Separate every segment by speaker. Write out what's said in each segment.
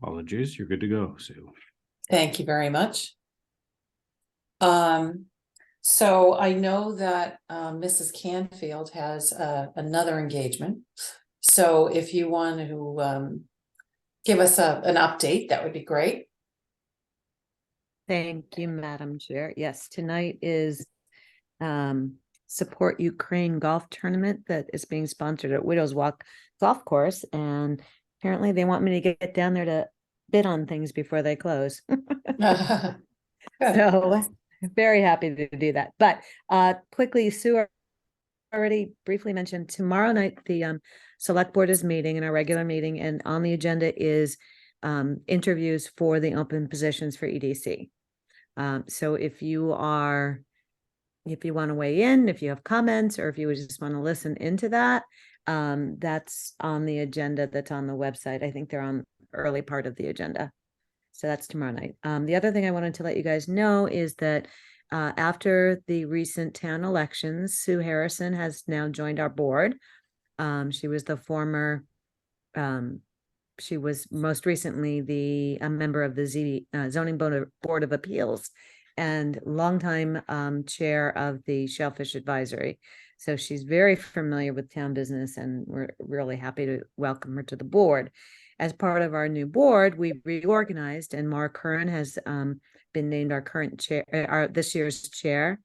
Speaker 1: Apologies, you're good to go, Sue.
Speaker 2: Thank you very much. So I know that Mrs. Canfield has another engagement. So if you want to give us an update, that would be great.
Speaker 3: Thank you, Madam Chair. Yes, tonight is Support Ukraine Golf Tournament that is being sponsored at Widows Walk Golf Course. And apparently they want me to get down there to bid on things before they close. So very happy to do that. But quickly, Sue already briefly mentioned tomorrow night, the select board is meeting in our regular meeting, and on the agenda is interviews for the open positions for EDC. So if you want to weigh in, if you have comments, or if you just want to listen into that, that's on the agenda. That's on the website. I think they're on early part of the agenda. So that's tomorrow night. The other thing I wanted to let you guys know is that after the recent town elections, Sue Harrison has now joined our board. She was the former, she was most recently a member of the Zoning Board of Appeals and longtime chair of the Shellfish Advisory. So she's very familiar with town business, and we're really happy to welcome her to the board. As part of our new board, we reorganized, and Mark Curran has been named our current chair, this year's chair.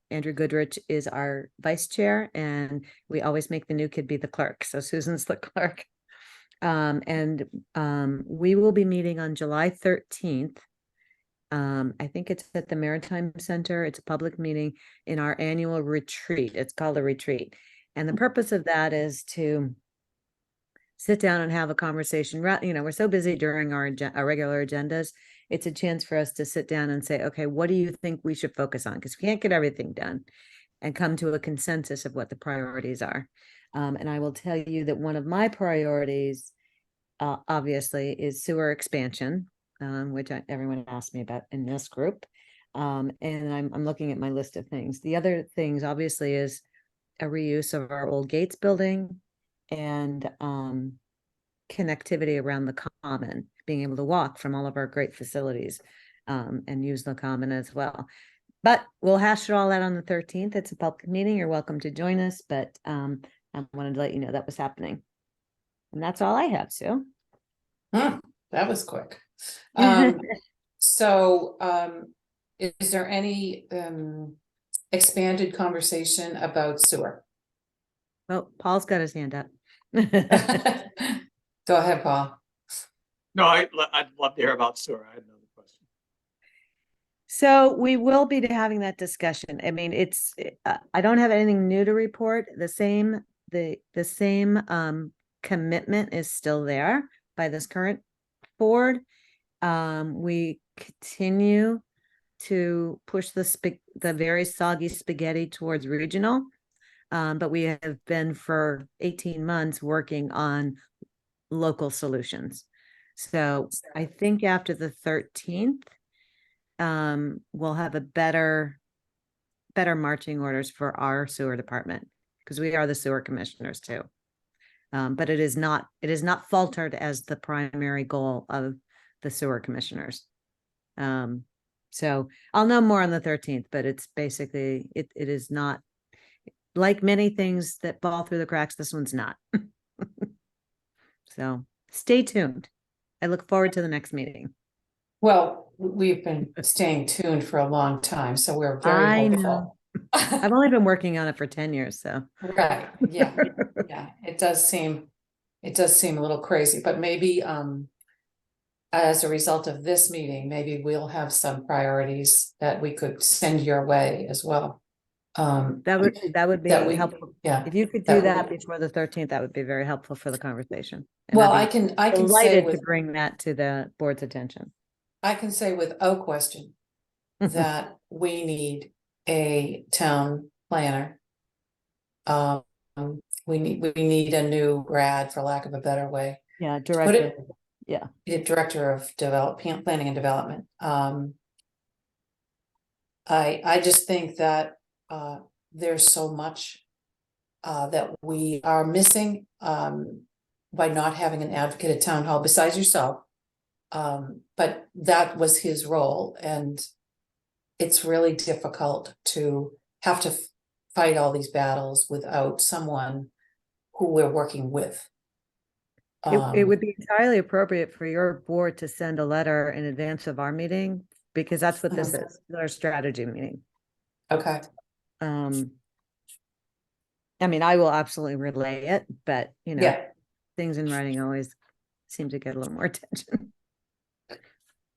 Speaker 3: Andrew Goodrich is our vice chair, and we always make the new kid be the clerk. So Susan's the clerk. We will be meeting on July 13th. I think it's at the Maritime Center. It's a public meeting in our annual retreat. It's called a retreat. And the purpose of that is to sit down and have a conversation. You know, we're so busy during our regular agendas. It's a chance for us to sit down and say, okay, what do you think we should focus on? Because we can't get everything done, and come to a consensus of what the priorities are. And I will tell you that one of my priorities, obviously, is sewer expansion, which everyone asked me about in this group. And I'm looking at my list of things. The other things, obviously, is a reuse of our old Gates building, and connectivity around the common, being able to walk from all of our great facilities and use the common as well. But we'll hash it all out on the 13th. It's a public meeting. You're welcome to join us, but I wanted to let you know that was happening. And that's all I have, Sue.
Speaker 2: That was quick. Is there any expanded conversation about sewer?
Speaker 3: Oh, Paul's got his hand up.
Speaker 2: Go ahead, Paul.
Speaker 4: No, I'd love to hear about sewer. I had another question.
Speaker 3: So we will be having that discussion. I mean, I don't have anything new to report. The same commitment is still there by this current board. We continue to push the very soggy spaghetti towards regional. But we have been for 18 months working on local solutions. So I think after the 13th, we'll have a better marching orders for our sewer department, because we are the sewer commissioners too. But it is not faltered as the primary goal of the sewer commissioners. So I'll know more on the 13th, but it's basically, it is not, like many things that fall through the cracks, this one's not. So stay tuned. I look forward to the next meeting.
Speaker 2: Well, we've been staying tuned for a long time, so we're very hopeful.
Speaker 3: I've only been working on it for 10 years, so.
Speaker 2: Right, yeah, yeah, it does seem a little crazy, but maybe as a result of this meeting, maybe we'll have some priorities that we could send your way as well.
Speaker 3: That would be helpful.
Speaker 2: Yeah,
Speaker 3: if you could do that before the 13th, that would be very helpful for the conversation. And
Speaker 2: well, I can say
Speaker 3: to bring that to the board's attention.
Speaker 2: I can say without question that we need a town planner. We need a new grad, for lack of a better way.
Speaker 3: Yeah, director. Yeah,
Speaker 2: director of planning and development. I just think that there's so much that we are missing by not having an advocate at town hall besides yourself. But that was his role, and it's really difficult to have to fight all these battles without someone who we're working with.
Speaker 3: It would be entirely appropriate for your board to send a letter in advance of our meeting, because that's what this is, our strategy meeting.
Speaker 2: Okay,
Speaker 3: I mean, I will absolutely relay it, but you know,
Speaker 2: yeah.
Speaker 3: things in writing always seem to get a little more attention.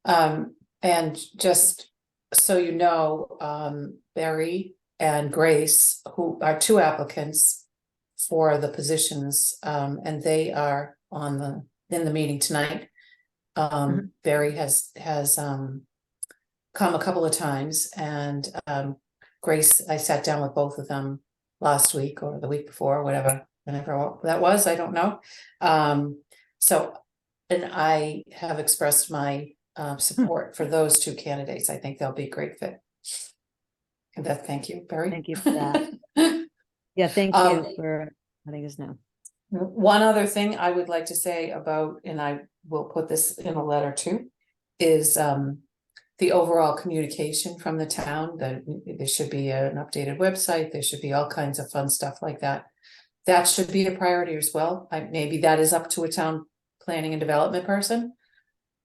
Speaker 2: And just so you know, Barry and Grace, who are two applicants for the positions, and they are in the meeting tonight.
Speaker 3: Mhm.
Speaker 2: Barry has come a couple of times, and Grace, I sat down with both of them last week or the week before, whenever that was, I don't know. So, and I have expressed my support for those two candidates. I think they'll be a great fit. And that, thank you, Barry.
Speaker 3: Thank you for that. Yeah, thank
Speaker 2: Um,
Speaker 3: you for letting us know.
Speaker 2: One other thing I would like to say about, and I will put this in a letter too, is the overall communication from the town. That there should be an updated website, there should be all kinds of fun stuff like that. That should be a priority as well. Maybe that is up to a town planning and development person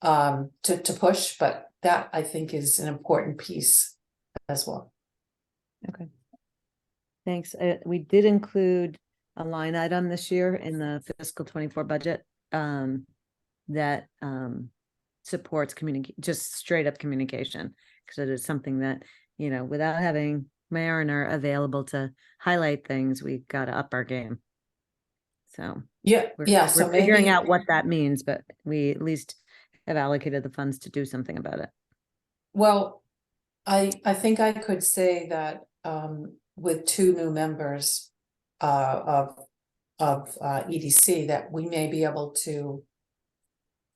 Speaker 2: to push, but that I think is an important piece as well.
Speaker 3: Okay. Thanks. We did include a line item this year in the fiscal 24 budget that supports just straight up communication, because it is something that, you know, without having Mariner available to highlight things, we got to up our game. So
Speaker 2: Yeah,
Speaker 3: we're figuring out what that means, but we at least have allocated the funds to do something about it.
Speaker 2: Well, I think I could say that with two new members of EDC, that we may be able to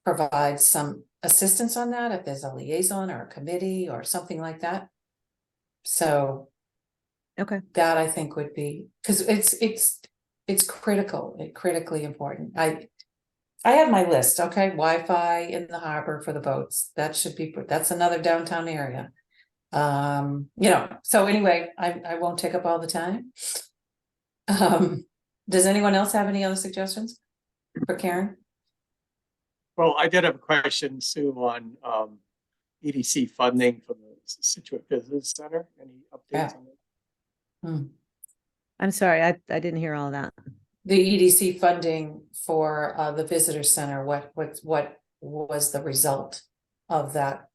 Speaker 2: provide some assistance on that if there's a liaison or a committee or something like that. So
Speaker 3: okay,
Speaker 2: that I think would be, because it's critically important. I have my list. Okay, Wi-Fi in the harbor for the boats. That's another downtown area. You know, so anyway, I won't take up all the time. Does anyone else have any other suggestions for Karen?
Speaker 4: Well, I did have a question, Sue, on EDC funding for the Scituate Business Center. Any updates on that?
Speaker 3: I'm sorry, I didn't hear all that.
Speaker 2: The EDC funding for the visitor center, what was the result of that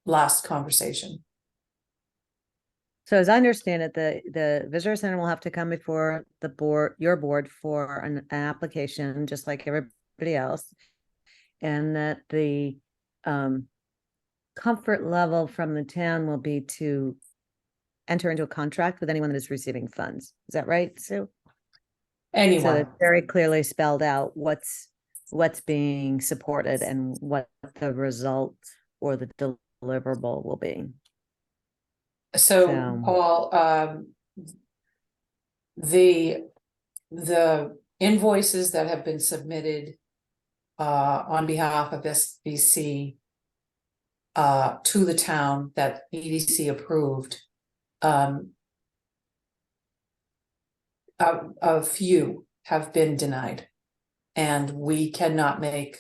Speaker 2: last conversation?
Speaker 3: So as I understand it, the visitor center will have to come before the board, your board, for an application, just like everybody else. And that the comfort level from the town will be to enter into a contract with anyone that is receiving funds. Is that right, Sue?
Speaker 2: Anyone.
Speaker 3: So it's very clearly spelled out what's being supported and what the result or the deliverable will be.
Speaker 2: So Paul, the invoices that have been submitted on behalf of SBC to the town that EDC approved, a few have been denied, and we cannot make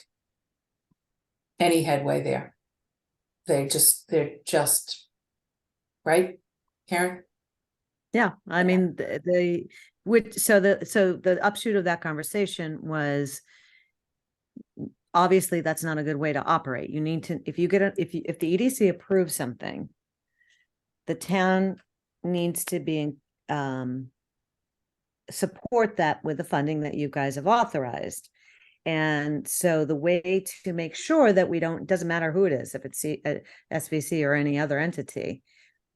Speaker 2: any headway there. They're just right, Karen?
Speaker 3: Yeah, I mean, the upshoot of that conversation was, obviously that's not a good way to operate. You need to, if the EDC approves something, the town needs to be support that with the funding that you guys have authorized. And so the way to make sure that we don't, doesn't matter who it is, if it's SVC or any other entity,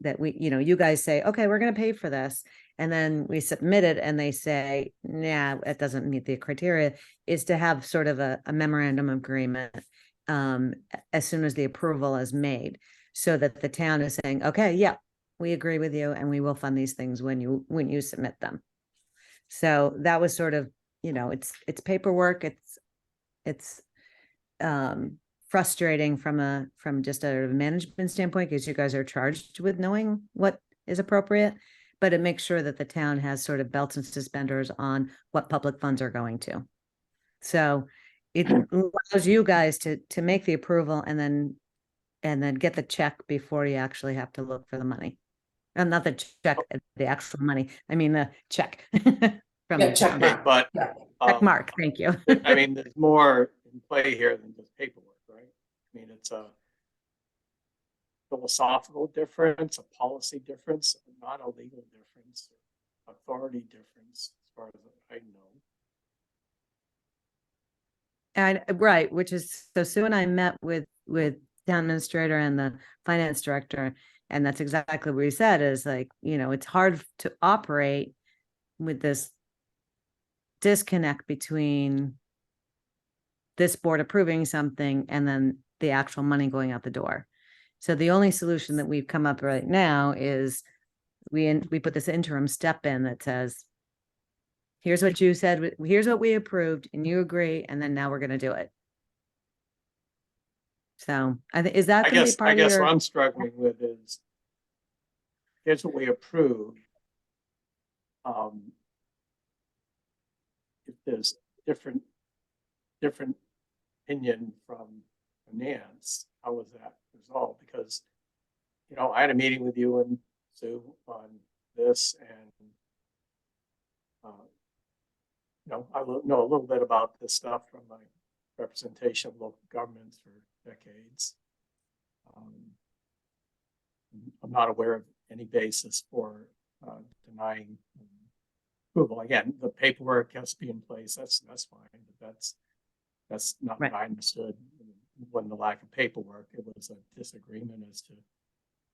Speaker 3: that we, you know, you guys say, okay, we're going to pay for this. And then we submit it and they say, nah, it doesn't meet the criteria, is to have sort of a memorandum of agreement as soon as the approval is made, so that the town is saying, okay, yeah, we agree with you and we will fund these things when you submit them. So that was sort of, you know, it's paperwork, it's frustrating from just a management standpoint, because you guys are charged with knowing what is appropriate, but it makes sure that the town has sort of belts and suspenders on what public funds are going to. So it allows you guys to make the approval and then get the check before you actually have to look for the money. And not the check, the actual money. I mean, the check from
Speaker 2: Yeah,
Speaker 3: the
Speaker 2: check
Speaker 3: town.
Speaker 2: mark.
Speaker 4: But
Speaker 2: Yeah.
Speaker 3: Check mark, thank you.
Speaker 4: I mean, there's more in play here than just paperwork, right? I mean, it's a philosophical difference, a policy difference, not a legal difference, authority difference, as far as I know.
Speaker 3: And right, which is, so Sue and I met with town administrator and the finance director, and that's exactly what we said is like, it's hard to operate with this disconnect between this board approving something and then the actual money going out the door. So the only solution that we've come up right now is we put this interim step in that says, here's what you said, here's what we approved, and you agree, and then now we're going to do it. So I think, is that going to be part
Speaker 4: I
Speaker 3: of
Speaker 4: guess
Speaker 3: your?
Speaker 4: what I'm struggling with is, here's what we approved. If there's different opinion from finance, how was that resolved? Because, I had a meeting with you and Sue on this, and I know a little bit about this stuff from my representation of local governments for decades. I'm not aware of any basis for denying approval. Again, the paperwork has to be in place. That's fine, but that's not
Speaker 3: Right.
Speaker 4: what I understood. It wasn't the lack of paperwork. It was a disagreement as to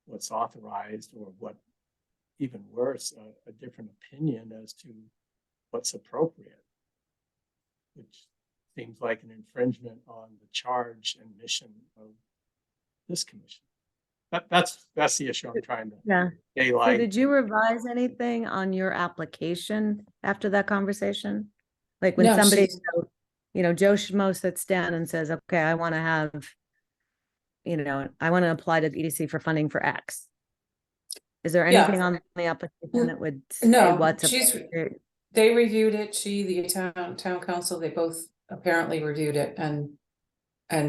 Speaker 4: what's authorized, or what, even worse, a different opinion as to what's appropriate, which seems like an infringement on the charge and mission of this commission. That's the issue I'm trying to
Speaker 3: Yeah.
Speaker 4: daylight.
Speaker 3: So did you revise anything on your application after that conversation? Like when
Speaker 2: No,
Speaker 3: somebody,
Speaker 2: she-
Speaker 3: Joe Schmo sits down and says, okay, I want to have, I want to apply to EDC for funding for X. Is there
Speaker 2: Yeah.
Speaker 3: anything on the application that would say
Speaker 2: No,
Speaker 3: what's
Speaker 2: she's- they reviewed it. The town council, they both apparently reviewed it, and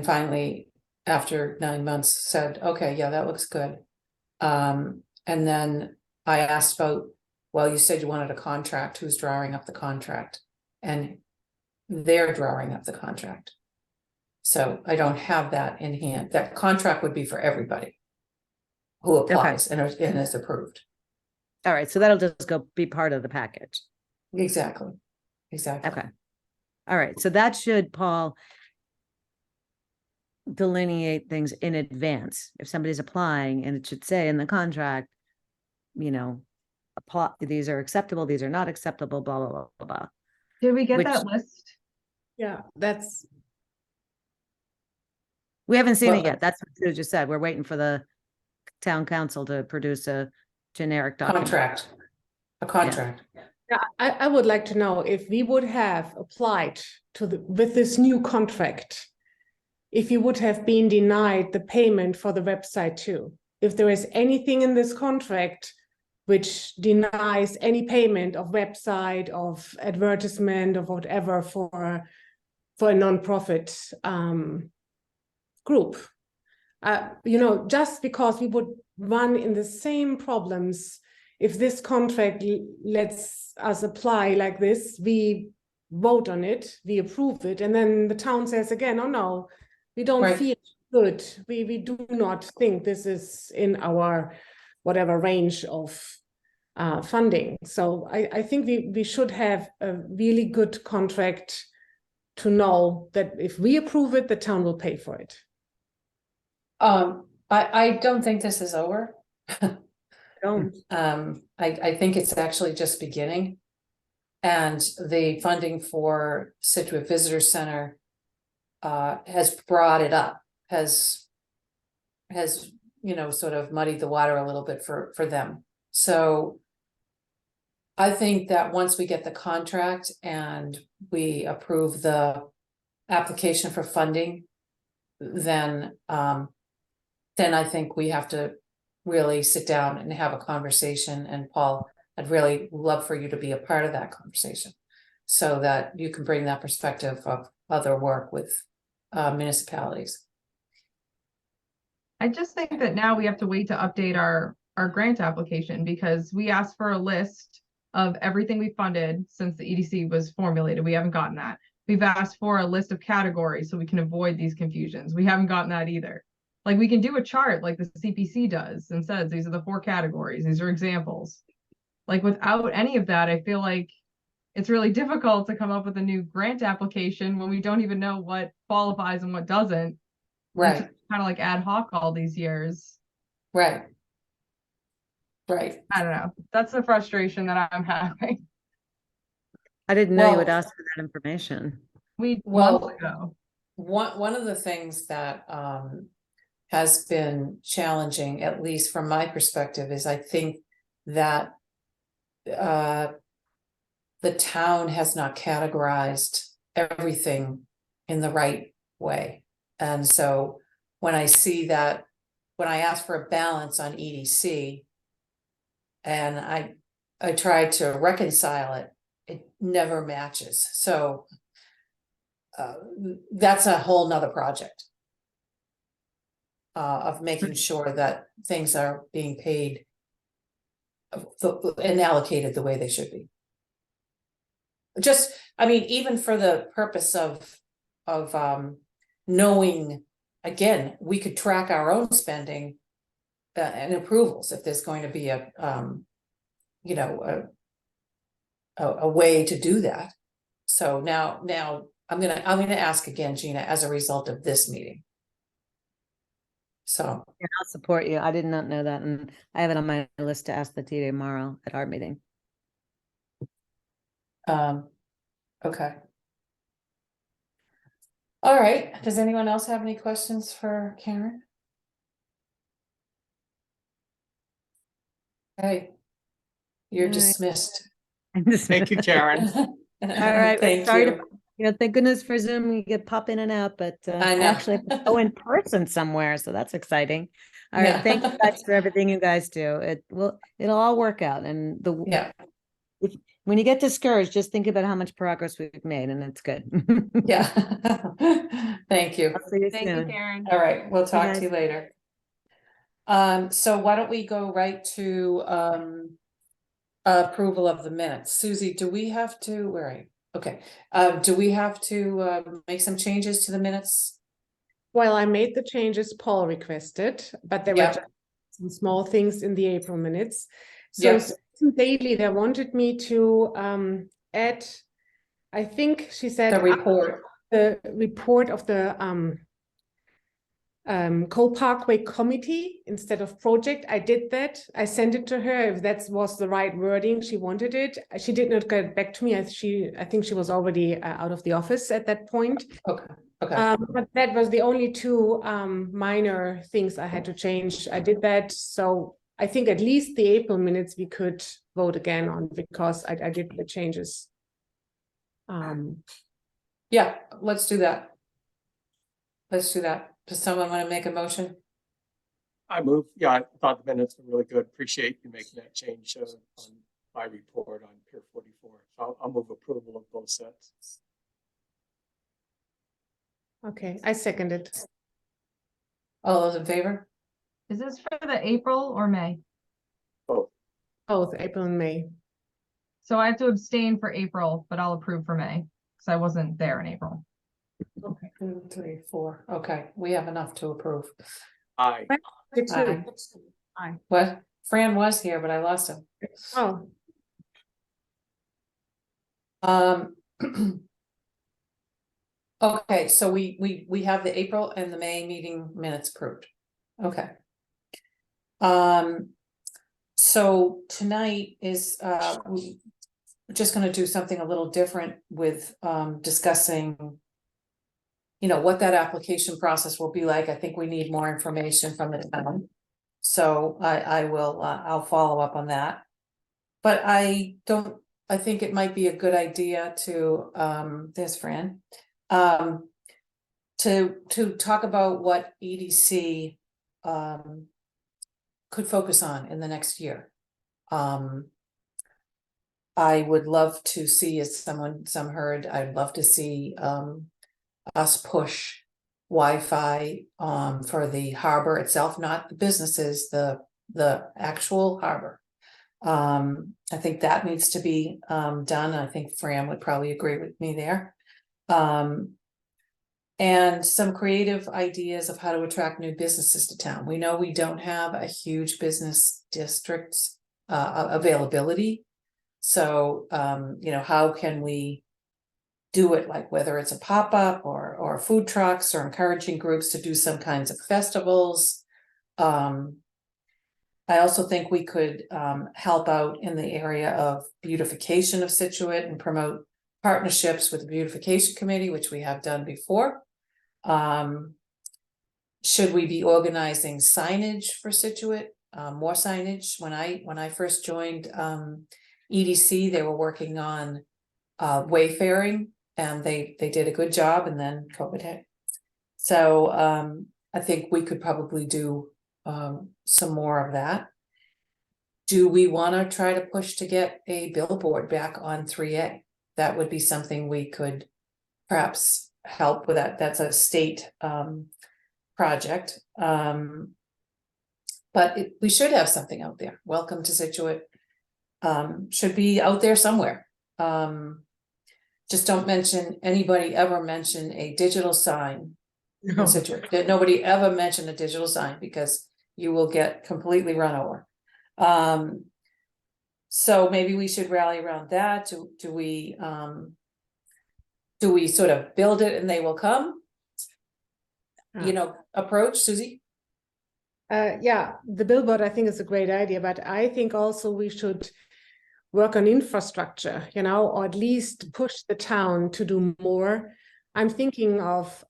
Speaker 2: finally, after 9 months, said, okay, yeah, that looks good. And then I asked about, well, you said you wanted a contract, who's drawing up the contract? And they're drawing up the contract. So I don't have that in hand. That contract would be for everybody who applies and is approved.
Speaker 3: All right, so that'll just be part of the package.
Speaker 2: Exactly.
Speaker 3: Okay. All right, so that should, Paul, delineate things in advance. If somebody's applying, and it should say in the contract, apply, these are acceptable, these are not acceptable, blah, blah, blah, blah, blah.
Speaker 5: Did we get
Speaker 3: Which-
Speaker 5: that list?
Speaker 6: Yeah, that's,
Speaker 3: We haven't seen
Speaker 2: Well,
Speaker 3: it yet. That's what Sue just said. We're waiting for the town council to produce a generic document.
Speaker 2: A contract.
Speaker 6: yeah, I would like to know if we would have applied with this new contract, if you would have been denied the payment for the website too. If there is anything in this contract which denies any payment of website, of advertisement, of whatever for a nonprofit group. Just because we would run in the same problems if this contract lets us apply like this, we vote on it, we approve it, and then the town says again, oh no, we don't
Speaker 2: Right.
Speaker 6: feel good. We do not think this is in our whatever range of funding. So I think we should have a really good contract to know that if we approve it, the town will pay for it.
Speaker 2: I don't think this is over.
Speaker 6: Don't.
Speaker 2: I think it's actually just beginning. And the funding for Scituate Visitor Center has brought it up, has sort of muddied the water a little bit for them. So I think that once we get the contract and we approve the application for funding, then I think we have to really sit down and have a conversation. And Paul, I'd really love for you to be a part of that conversation, so that you can bring that perspective of other work with municipalities.
Speaker 5: I just think that now we have to wait to update our grant application, because we asked for a list of everything we funded since the EDC was formulated. We haven't gotten that. We've asked for a list of categories so we can avoid these confusions. We haven't gotten that either. Like, we can do a chart like the CPC does and says, these are the 4 categories. These are examples. Like, without any of that, I feel like it's really difficult to come up with a new grant application when we don't even know what qualifies and what doesn't.
Speaker 2: Right,
Speaker 5: Kind of like ad hoc all these years.
Speaker 2: right.
Speaker 5: I don't know. That's the frustration that I'm having.
Speaker 3: I didn't know you would
Speaker 2: Well-
Speaker 3: ask for that information.
Speaker 5: Months
Speaker 2: Well,
Speaker 5: ago.
Speaker 2: one of the things that has been challenging, at least from my perspective, is I think that the town has not categorized everything in the right way. And so when I see that, when I ask for a balance on EDC, and I try to reconcile it, it never matches. So that's a whole nother project of making sure that things are being paid and allocated the way they should be. Just, I mean, even for the purpose of knowing, again, we could track our own spending and approvals if there's going to be a you know, a way to do that. So now I'm gonna ask again, Gina, as a result of this meeting. So
Speaker 3: Yeah, I'll support you. I did not know that, and I have it on my list to ask the TA tomorrow at our meeting.
Speaker 2: okay. All right, does anyone else have any questions for Karen? Hey, you're
Speaker 3: All right.
Speaker 2: dismissed.
Speaker 4: Thank you, Karen.
Speaker 3: All right,
Speaker 2: Thank
Speaker 3: sorry
Speaker 2: you.
Speaker 3: to, thank goodness for Zoom, you get pop in and out, but
Speaker 2: I
Speaker 3: I
Speaker 2: know.
Speaker 3: actually have to go in person somewhere, so that's exciting. All
Speaker 2: Yeah.
Speaker 3: right, thank you guys for everything you guys do. It'll all work out, and
Speaker 2: Yeah,
Speaker 3: when you get discouraged, just think about how much progress we've made, and it's good.
Speaker 2: yeah. Thank you.
Speaker 3: I'll see you
Speaker 5: Thank you,
Speaker 3: soon.
Speaker 5: Karen.
Speaker 2: All right, we'll talk to
Speaker 3: guys.
Speaker 2: you later. So why don't we go right to approval of the minutes? Susie, do we have to, where are you? Okay, do we have to make some changes to the minutes?
Speaker 6: Well, I made the changes Paul requested, but there were
Speaker 2: Yep.
Speaker 6: just some small things in the April minutes. So
Speaker 2: Yep.
Speaker 6: Susan Daly, they wanted me to add, I think she said
Speaker 2: The report,
Speaker 6: the report of the Cole Parkway Committee instead of project. I did that. I sent it to her. If that was the right wording, she wanted it. She did not get back to me. I think she was already out of the office at that point.
Speaker 2: okay, okay,
Speaker 6: But that was the only 2 minor things I had to change. I did that. So I think at least the April minutes we could vote again on, because I did the changes.
Speaker 2: yeah, let's do that. Let's do that. Does someone want to make a motion?
Speaker 4: I move, yeah, I thought the minutes were really good. Appreciate you making that change on my report on Pier 44. So I'll move approval of both sets.
Speaker 6: Okay, I second it.
Speaker 2: All those in favor?
Speaker 5: Is this for the April or May?
Speaker 4: Both.
Speaker 6: Both April and May.
Speaker 5: So I have to abstain for April, but I'll approve for May, because I wasn't there in April.
Speaker 2: Okay, 2, 3, 4. Okay, we have enough to approve.
Speaker 4: Aye.
Speaker 2: Aye.
Speaker 6: Aye.
Speaker 2: What? Fran was here, but I lost him.
Speaker 6: Oh,
Speaker 2: Okay, so we have the April and the May meeting minutes approved. Okay. So tonight is we're just gonna do something a little different with discussing, you know, what that application process will be like. I think we need more information from the town. So I will I'll follow up on that. But I think it might be a good idea to there's Fran. to talk about what EDC could focus on in the next year. I would love to see, as some heard, I'd love to see us push Wi-Fi for the harbor itself, not the businesses, the actual harbor. I think that needs to be done. I think Fran would probably agree with me there. And some creative ideas of how to attract new businesses to town. We know we don't have a huge business district availability. So, how can we do it, like whether it's a pop-up or food trucks, or encouraging groups to do some kinds of festivals. I also think we could help out in the area of beautification of Scituate and promote partnerships with the beautification committee, which we have done before. Should we be organizing signage for Scituate, more signage? When I first joined EDC, they were working on wayfaring, and they did a good job, and then COVID hit. So I think we could probably do some more of that. Do we want to try to push to get a billboard back on 3A? That would be something we could perhaps help with. That's a state project. But we should have something out there. Welcome to Scituate. Should be out there somewhere. Just don't anybody ever mention a digital sign in Scituate. Nobody ever mentioned a digital sign, because you will get completely run over. So maybe we should rally around that. Do we sort of build it and they will come? Approach, Susie?
Speaker 6: Yeah, the billboard I think is a great idea, but I think also we should work on infrastructure, or at least push the town to do more. I'm thinking of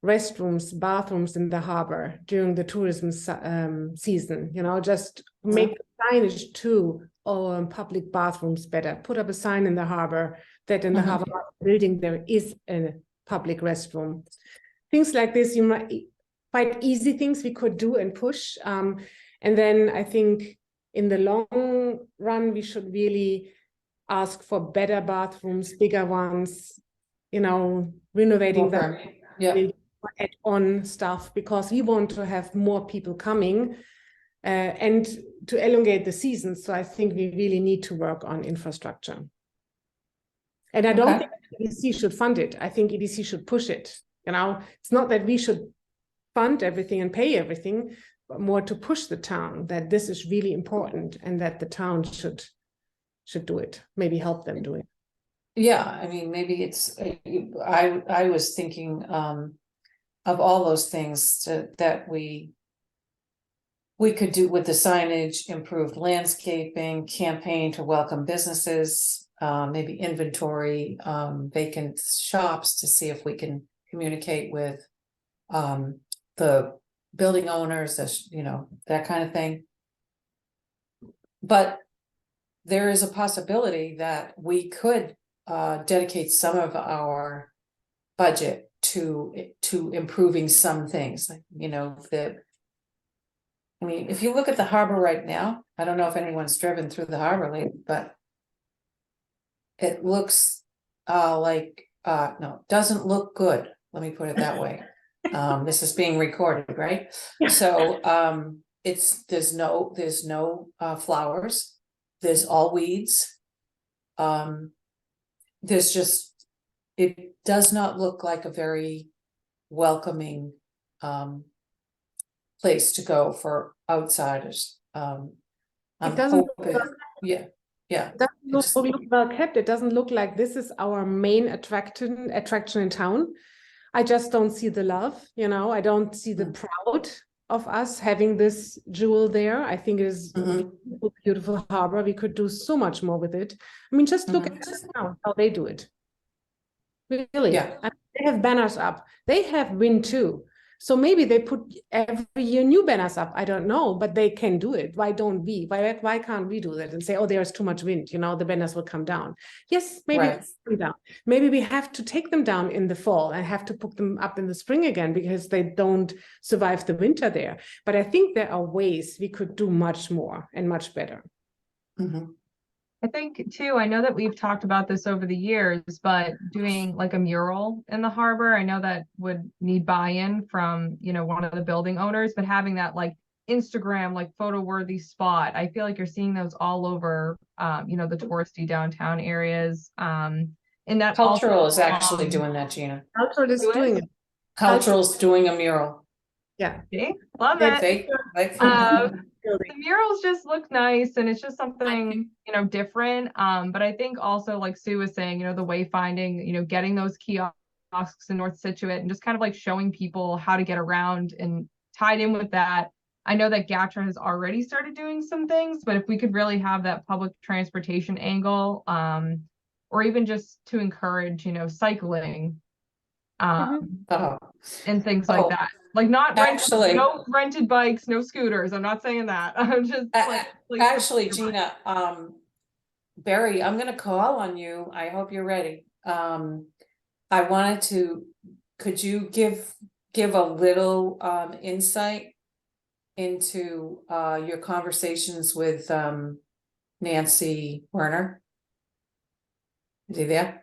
Speaker 6: restrooms, bathrooms in the harbor during the tourism season, just make signage to public bathrooms better. Put up a sign in the harbor that in the harbor building there is a public restroom. Things like this, quite easy things we could do and push. And then I think in the long run, we should really ask for better bathrooms, bigger ones, renovating them.
Speaker 2: Yeah.
Speaker 6: Add on stuff, because we want to have more people coming and to elongate the season. So I think we really need to work on infrastructure. And I don't think EDC should fund it. I think EDC should push it. It's not that we should fund everything and pay everything, but more to push the town that this is really important and that the town should do it. Maybe help them do it.
Speaker 2: Yeah, I mean, maybe it's. I was thinking of all those things that we could do with the signage, improved landscaping, campaign to welcome businesses, maybe inventory vacant shops to see if we can communicate with the building owners, that kind of thing. But there is a possibility that we could dedicate some of our budget to improving some things, if you look at the harbor right now, I don't know if anyone's driven through the harbor lately, but it looks doesn't look good. Let me put it that way. This is being recorded, right? So there's no flowers. There's all weeds. It does not look like a very welcoming place to go for outsiders.
Speaker 6: It doesn't
Speaker 2: yeah.
Speaker 6: It doesn't look well kept. It doesn't look like this is our main attraction in town. I just don't see the love, I don't see the proud of us having this jewel there. I think it is a beautiful harbor. We could do so much more with it. I mean, just look at this now, how they do it. Really,
Speaker 2: Yeah.
Speaker 6: they have banners up. They have wind too. So maybe they put every year new banners up. I don't know, but they can do it. Why don't we? Why can't we do that and say, oh, there's too much wind, the banners will come down. Yes, maybe
Speaker 2: Right.
Speaker 6: come down. Maybe we have to take them down in the fall and have to put them up in the spring again because they don't survive the winter there. But I think there are ways we could do much more and much better.
Speaker 2: Mhm.
Speaker 5: I think too, I know that we've talked about this over the years, but doing like a mural in the harbor, I know that would need buy-in from, one of the building owners, but having that like Instagram, like photo worthy spot, I feel like you're seeing those all over, the touristy downtown areas. And that
Speaker 2: Cultural
Speaker 5: also,
Speaker 2: is actually doing that, Gina.
Speaker 6: Cultural is
Speaker 5: Do
Speaker 6: doing
Speaker 5: it?
Speaker 6: it.
Speaker 2: Cultural's doing a mural.
Speaker 6: Yeah.
Speaker 5: See? Love
Speaker 6: That's-
Speaker 5: it. The murals just look nice and it's just something, different. But I think also like Sue was saying, the wayfinding, getting those kiosks in North Scituate and just kind of like showing people how to get around and tied in with that. I know that GATRA has already started doing some things, but if we could really have that public transportation angle, or even just to encourage, cycling,
Speaker 2: Oh,
Speaker 5: and things
Speaker 2: Oh,
Speaker 5: like that. Like not
Speaker 2: actually-
Speaker 5: no rented bikes, no scooters. I'm not saying that. I'm just like places
Speaker 2: actually,
Speaker 5: for your bike.
Speaker 2: Gina, Barry, I'm gonna call on you. I hope you're ready. I wanted to, could you give a little insight into your conversations with Nancy Werner? Is he there?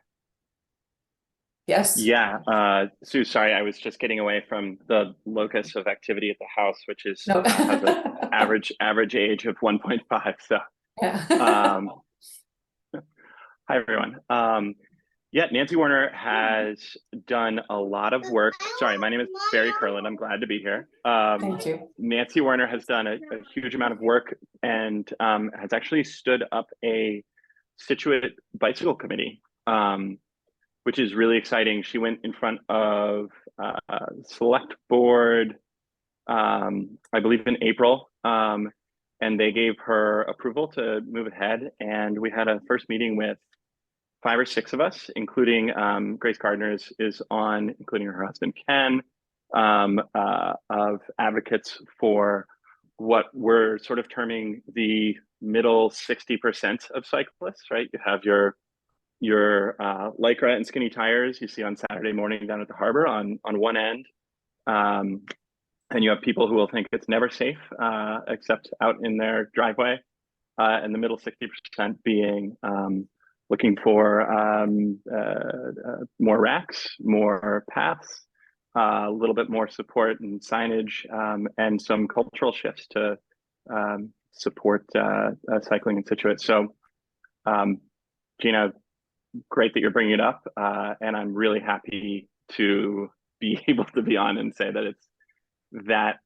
Speaker 2: Yes?
Speaker 7: Yeah, Sue, sorry, I was just getting away from the locus of activity at the house, which is
Speaker 2: No.
Speaker 7: has an average age of 1.5. So,
Speaker 2: Yeah.
Speaker 7: hi everyone. Yeah, Nancy Werner has done a lot of work. Sorry, my name is Barry Curlin. I'm glad to be here.
Speaker 2: Thank you.
Speaker 7: Nancy Werner has done a huge amount of work and has actually stood up a Scituate bicycle committee, which is really exciting. She went in front of select board, I believe in April, and they gave her approval to move ahead. And we had a first meeting with 5 or 6 of us, including Grace Gardner is on, including her husband, Ken, of advocates for what we're sort of terming the middle 60% of cyclists, right? You have your Lycra and skinny tires you see on Saturday morning down at the harbor on one end. And you have people who will think it's never safe, except out in their driveway. And the middle 60% being looking for more racks, more paths, a little bit more support and signage, and some cultural shifts to support cycling in Scituate. So, Gina, great that you're bringing it up, and I'm really happy to be able to be on and say that it's that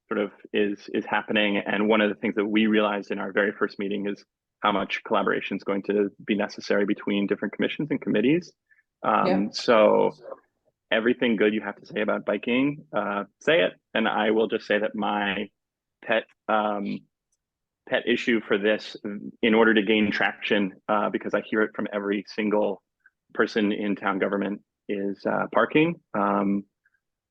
Speaker 7: sort of is happening. And one of the things that we realized in our very first meeting is how much collaboration is going to be necessary between different commissions and committees. So everything good you have to say about biking, say it. And I will just say that my pet issue for this, in order to gain traction, because I hear it from every single person in town government, is parking.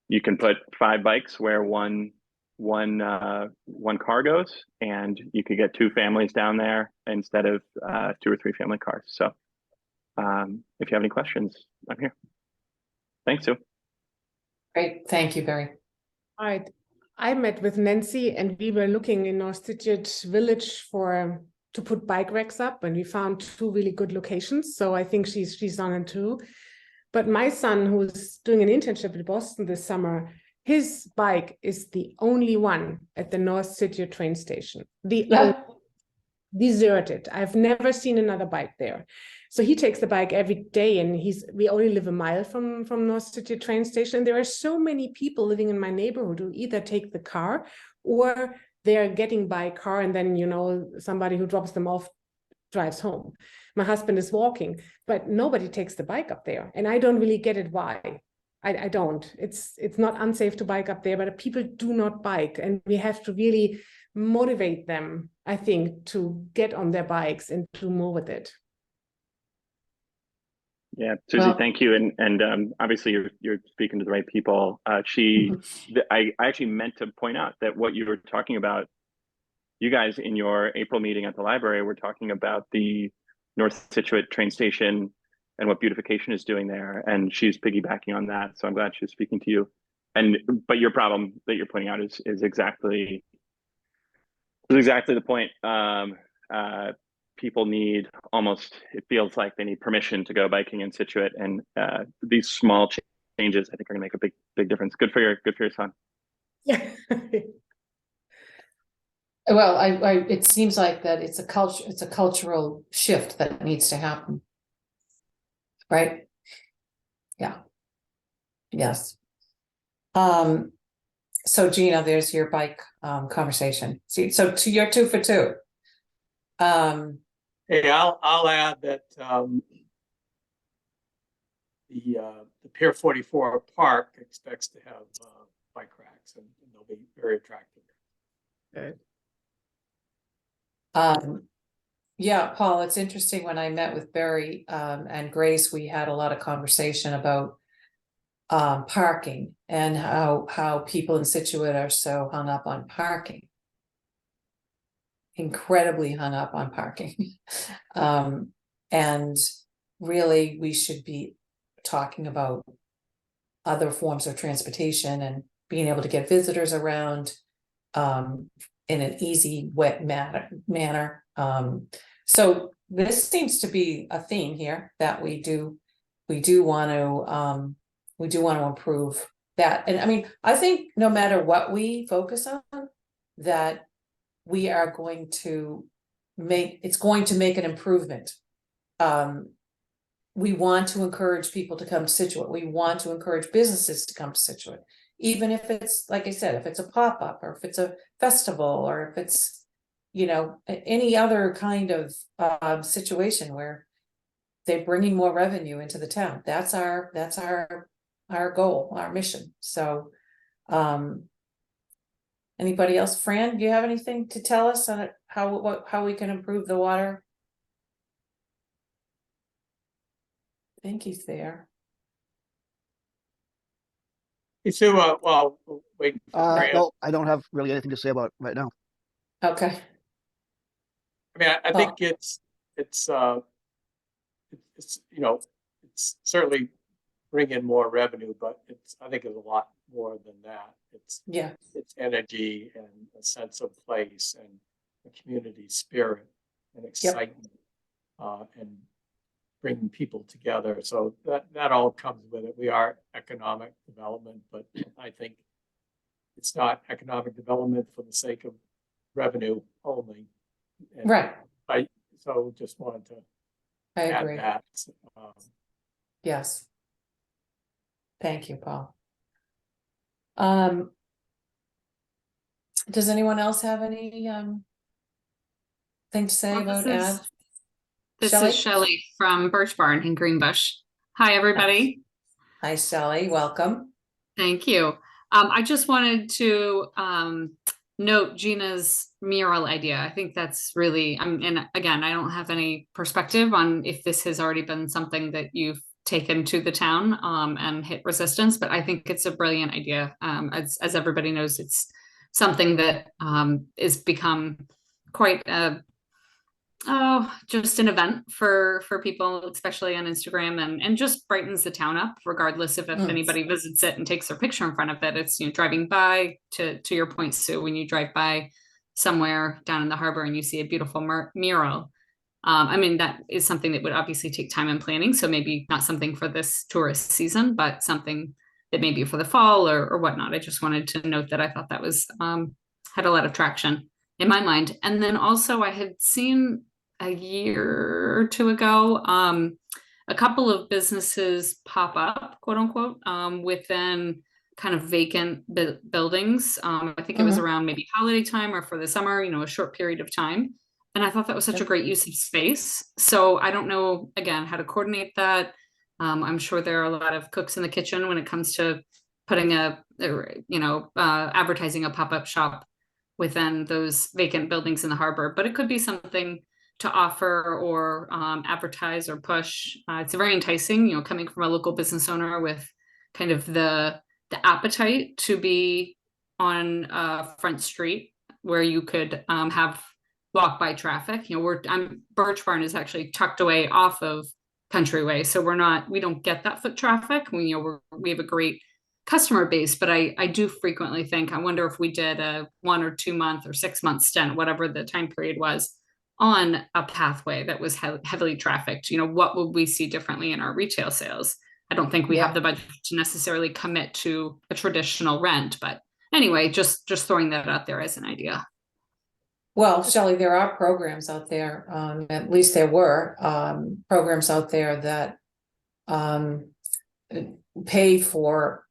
Speaker 7: You can put 5 bikes where one car goes, and you could get 2 families down there instead of 2 or 3 family cars. So if you have any questions, I'm here. Thanks, Sue.
Speaker 2: Great, thank you, Barry.
Speaker 6: All right. I met with Nancy and we were looking in our Scituate village to put bike racks up, and we found 2 really good locations. So I think she's on it too. But my son, who's doing an internship in Boston this summer, his bike is the only one at the North Scituate train station. Deserted. I've never seen another bike there. So he takes the bike every day, and we only live a mile from North Scituate train station. And there are so many people living in my neighborhood who either take the car or they're getting by car, and then somebody who drops them off drives home. My husband is walking, but nobody takes the bike up there. And I don't really get it why. I don't. It's not unsafe to bike up there, but people do not bike. And we have to really motivate them, I think, to get on their bikes and do more with it.
Speaker 7: Yeah, Susie,
Speaker 2: Well-
Speaker 7: thank you. And obviously you're speaking to the right people. I actually meant to point out that what you were talking about, you guys in your April meeting at the library were talking about the North Scituate train station and what beautification is doing there. And she's piggybacking on that. So I'm glad she's speaking to you. But your problem that you're pointing out is exactly the point. People need it feels like they need permission to go biking in Scituate, and these small changes I think are gonna make a big difference. Good for your son.
Speaker 6: Yeah.
Speaker 2: Well, it seems like that it's a cultural shift that needs to happen. Right? Yeah. Yes. So Gina, there's your bike conversation. See, so you're 2 for 2.
Speaker 4: Hey, I'll add that the Pier 44 Park expects to have bike racks, and they'll be very attractive.
Speaker 2: Yeah, Paul, it's interesting. When I met with Barry and Grace, we had a lot of conversation about parking and how people in Scituate are so hung up on parking. Incredibly hung up on parking. And really we should be talking about other forms of transportation and being able to get visitors around in an easy, wet manner. So this seems to be a theme here that we do want to improve that. And I mean, I think no matter what we focus on, that we are going to make an improvement. We want to encourage people to come to Scituate. We want to encourage businesses to come to Scituate, even if it's, like I said, if it's a pop-up or if it's a festival or if it's, any other kind of situation where they're bringing more revenue into the town. That's our goal, our mission. So, anybody else? Fran, do you have anything to tell us on how we can improve the water? I think he's there.
Speaker 4: Hey, Sue, well, wait.
Speaker 8: No, I don't have really anything to say about it right now.
Speaker 2: Okay.
Speaker 4: I mean, I think it's certainly bring in more revenue, but I think it's a lot more than that. It's energy and a sense of place and a community spirit and excitement, and bringing people together. So that all comes with it. We are economic development, but I think it's not economic development for the sake of revenue only. And
Speaker 2: right.
Speaker 4: So just wanted to
Speaker 2: I
Speaker 4: add
Speaker 2: agree.
Speaker 4: that.
Speaker 2: Yes. Thank you, Paul. Does anyone else have any thing to say about ad?
Speaker 9: This
Speaker 2: Shelley?
Speaker 9: is Shelley from Birch Barn in Greenbush. Hi, everybody.
Speaker 2: Hi, Shelley. Welcome.
Speaker 9: Thank you. I just wanted to note Gina's mural idea. I think that's really, and again, I don't have any perspective on if this has already been something that you've taken to the town and hit resistance, but I think it's a brilliant idea. As everybody knows, it's something that is become quite just an event for people, especially on Instagram, and just brightens the town up, regardless of if anybody visits it and takes their picture in front of it. It's, driving by, to your point, Sue, when you drive by somewhere down in the harbor and you see a beautiful mural. I mean, that is something that would obviously take time and planning. So maybe not something for this tourist season, but something that maybe for the fall or whatnot. I just wanted to note that I thought that was had a lot of traction in my mind. And then also I had seen a year or two ago, a couple of businesses pop up, quote unquote, within kind of vacant buildings. I think it was around maybe holiday time or for the summer, a short period of time. And I thought that was such a great use of space. So I don't know, again, how to coordinate that. I'm sure there are a lot of cooks in the kitchen when it comes to putting advertising a pop-up shop within those vacant buildings in the harbor, but it could be something to offer or advertise or push. It's very enticing, coming from a local business owner with kind of the appetite to be on Front Street where you could have walk by traffic. Birch Barn is actually tucked away off of Countryway, so we don't get that foot traffic. We have a great customer base, but I do frequently think, I wonder if we did a 1 or 2 month or 6 month stint, whatever the time period was, on a pathway that was heavily trafficked, what would we see differently in our retail sales? I don't think we have the budget to necessarily commit to a traditional rent, but anyway, just throwing that out there as an idea.
Speaker 2: Well, Shelley, there are programs out there, at least there were, programs out there that pay for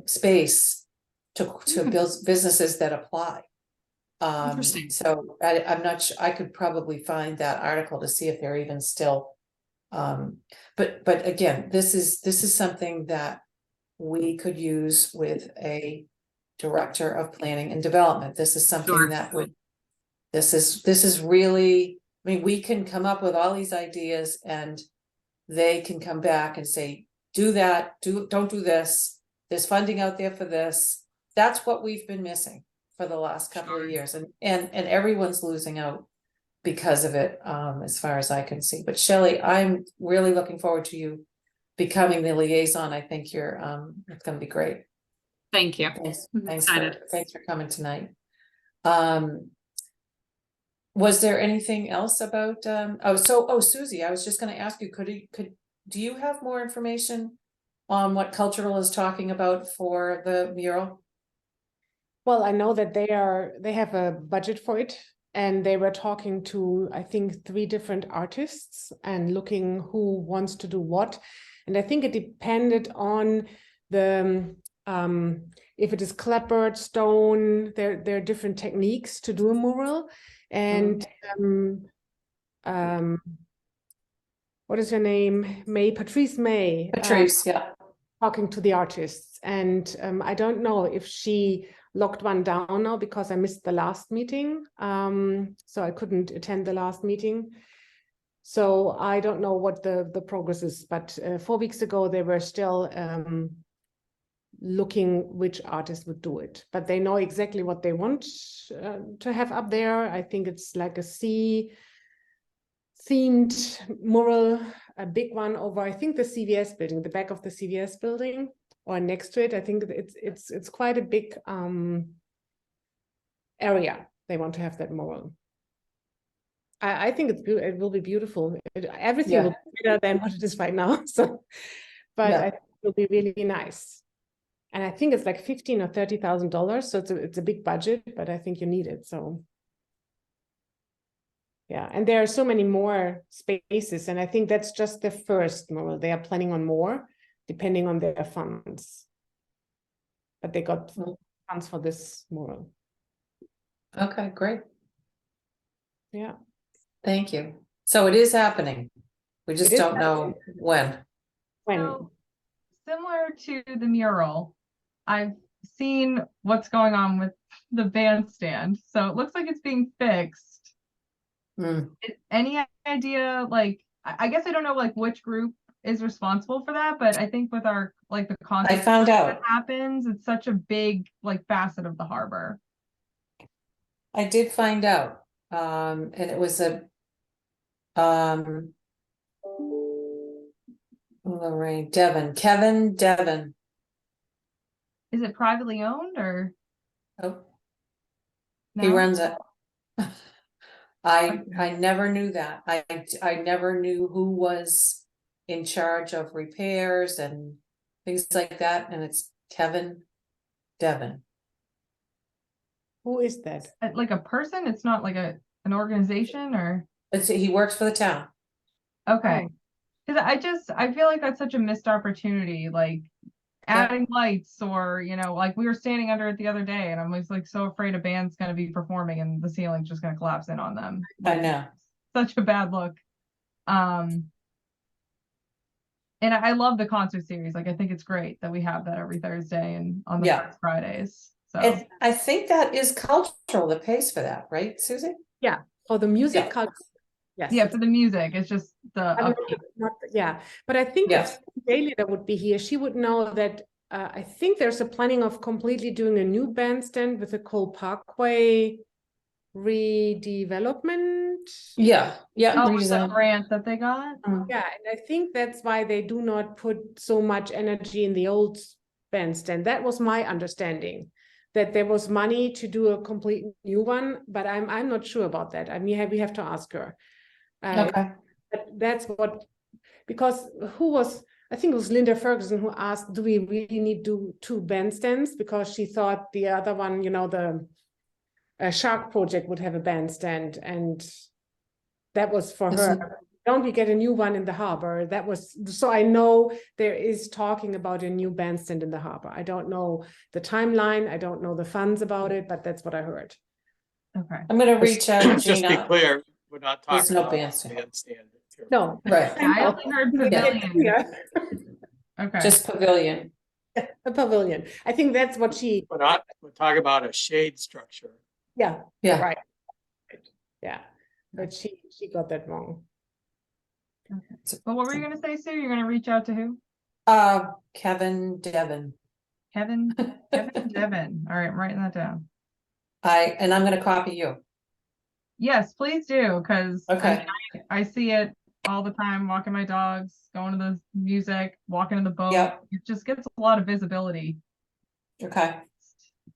Speaker 2: space to build businesses that apply.
Speaker 9: Interesting.
Speaker 2: So I'm not sure, I could probably find that article to see if they're even still, but again, this is something that we could use with a director of planning and development. This is something
Speaker 9: Sure.
Speaker 2: that would, this is really, I mean, we can come up with all these ideas and they can come back and say, do that, don't do this. There's funding out there for this. That's what we've been missing for the last couple of years, and everyone's losing out because of it, as far as I can see. But Shelley, I'm really looking forward to you becoming the liaison. I think you're it's going to be great.
Speaker 9: Thank you.
Speaker 2: Thanks for coming tonight. Was there anything else about Susie, I was just going to ask you, do you have more information on what Cultural is talking about for the mural?
Speaker 6: Well, I know that they have a budget for it, and they were talking to, I think, 3 different artists and looking who wants to do what. And I think it depended on the if it is clapboard, stone, there are different techniques to do a mural. And what is her name? Patrice May.
Speaker 2: Patrice, yeah.
Speaker 6: Talking to the artists. And I don't know if she locked one down now because I missed the last meeting. So I couldn't attend the last meeting. So I don't know what the progress is, but 4 weeks ago, they were still looking which artist would do it, but they know exactly what they want to have up there. I think it's like a sea themed mural, a big one over, I think, the CVS building, the back of the CVS building, or next to it. I think it's quite a big area. They want to have that mural. I think it will be beautiful. Everything will be better than what it is right now. So, but I think it will be really nice. And I think it's like $15,000 or $30,000. So it's a big budget, but I think you need it. So yeah, and there are so many more spaces. And I think that's just the first mural. They are planning on more, depending on their funds. But they got funds for this mural.
Speaker 2: Okay, great.
Speaker 6: Yeah.
Speaker 2: Thank you. So it is happening. We just don't know when.
Speaker 5: So, similar to the mural, I've seen what's going on with the bandstand. So it looks like it's being fixed. Any idea, like, I guess I don't know, like, which group is responsible for that, but I think with our, like, the concert
Speaker 2: I found out
Speaker 5: that happens, it's such a big, like, facet of the harbor.
Speaker 2: I did find out, and it was a Lorraine Kevin Devon.
Speaker 5: Is it privately owned or?
Speaker 2: Oh,
Speaker 5: No?
Speaker 2: he runs it. I never knew that. I never knew who was in charge of repairs and things like that. And it's Kevin Devon.
Speaker 6: Who is that?
Speaker 5: Like a person? It's not like an organization, or?
Speaker 2: He works for the town.
Speaker 5: Okay. Because I feel like that's such a missed opportunity, like adding lights, or, like we were standing under it the other day and I'm always like so afraid a band's going to be performing and the ceiling's just going to collapse in on them.
Speaker 2: I know.
Speaker 5: Such a bad look. And I love the concert series. Like, I think it's great that we have that every Thursday and on the first Fridays. So
Speaker 2: And I think that is Cultural that pays for that, right, Susie?
Speaker 6: Yeah, for the music culture. Yes.
Speaker 5: Yeah, for the music, it's just the
Speaker 6: I'm
Speaker 5: update.
Speaker 6: yeah, but I think
Speaker 2: Yeah.
Speaker 6: if Bailey that would be here, she would know that I think there's a planning of completely doing a new bandstand with the Cole Parkway redevelopment.
Speaker 2: Yeah, yeah.
Speaker 5: Oh, with the
Speaker 2: reason.
Speaker 5: grant that they got?
Speaker 6: Yeah, and I think that's why they do not put so much energy in the old bandstand. That was my understanding, that there was money to do a complete new one, but I'm not sure about that. I mean, we have to ask her.
Speaker 2: Okay.
Speaker 6: But that's what, because I think it was Linda Ferguson who asked, do we really need to two bandstands? Because she thought the other one, the Shark Project would have a bandstand, and that was for
Speaker 2: Isn't-
Speaker 6: her. Don't we get a new one in the harbor? That was, so I know there is talking about a new bandstand in the harbor. I don't know the timeline. I don't know the funds about it, but that's what I heard.
Speaker 5: Okay.
Speaker 2: I'm gonna reach out,
Speaker 4: Just to be
Speaker 2: Gina.
Speaker 4: clear, we're not
Speaker 2: There's
Speaker 4: talking
Speaker 2: no
Speaker 4: about
Speaker 2: bandstand.
Speaker 4: bandstand.
Speaker 6: No.
Speaker 2: Right.
Speaker 5: Yeah, I only heard pavilion.
Speaker 6: Yeah,
Speaker 5: Okay.
Speaker 2: Just pavilion.
Speaker 6: a pavilion. I think that's what she,
Speaker 4: We're talking about a shade structure.
Speaker 6: yeah,
Speaker 2: Yeah.
Speaker 6: right. Yeah, but she got that wrong.
Speaker 5: But what were you gonna say, Sue? You're gonna reach out to who?
Speaker 2: Kevin Devon.
Speaker 5: Kevin Devon. All right, I'm writing that down.
Speaker 2: And I'm gonna copy you.
Speaker 5: Yes, please do, because
Speaker 2: Okay.
Speaker 5: I see it all the time, walking my dogs, going to the music, walking in the boat.
Speaker 2: Yep.
Speaker 5: It just gets a lot of visibility.
Speaker 2: Okay.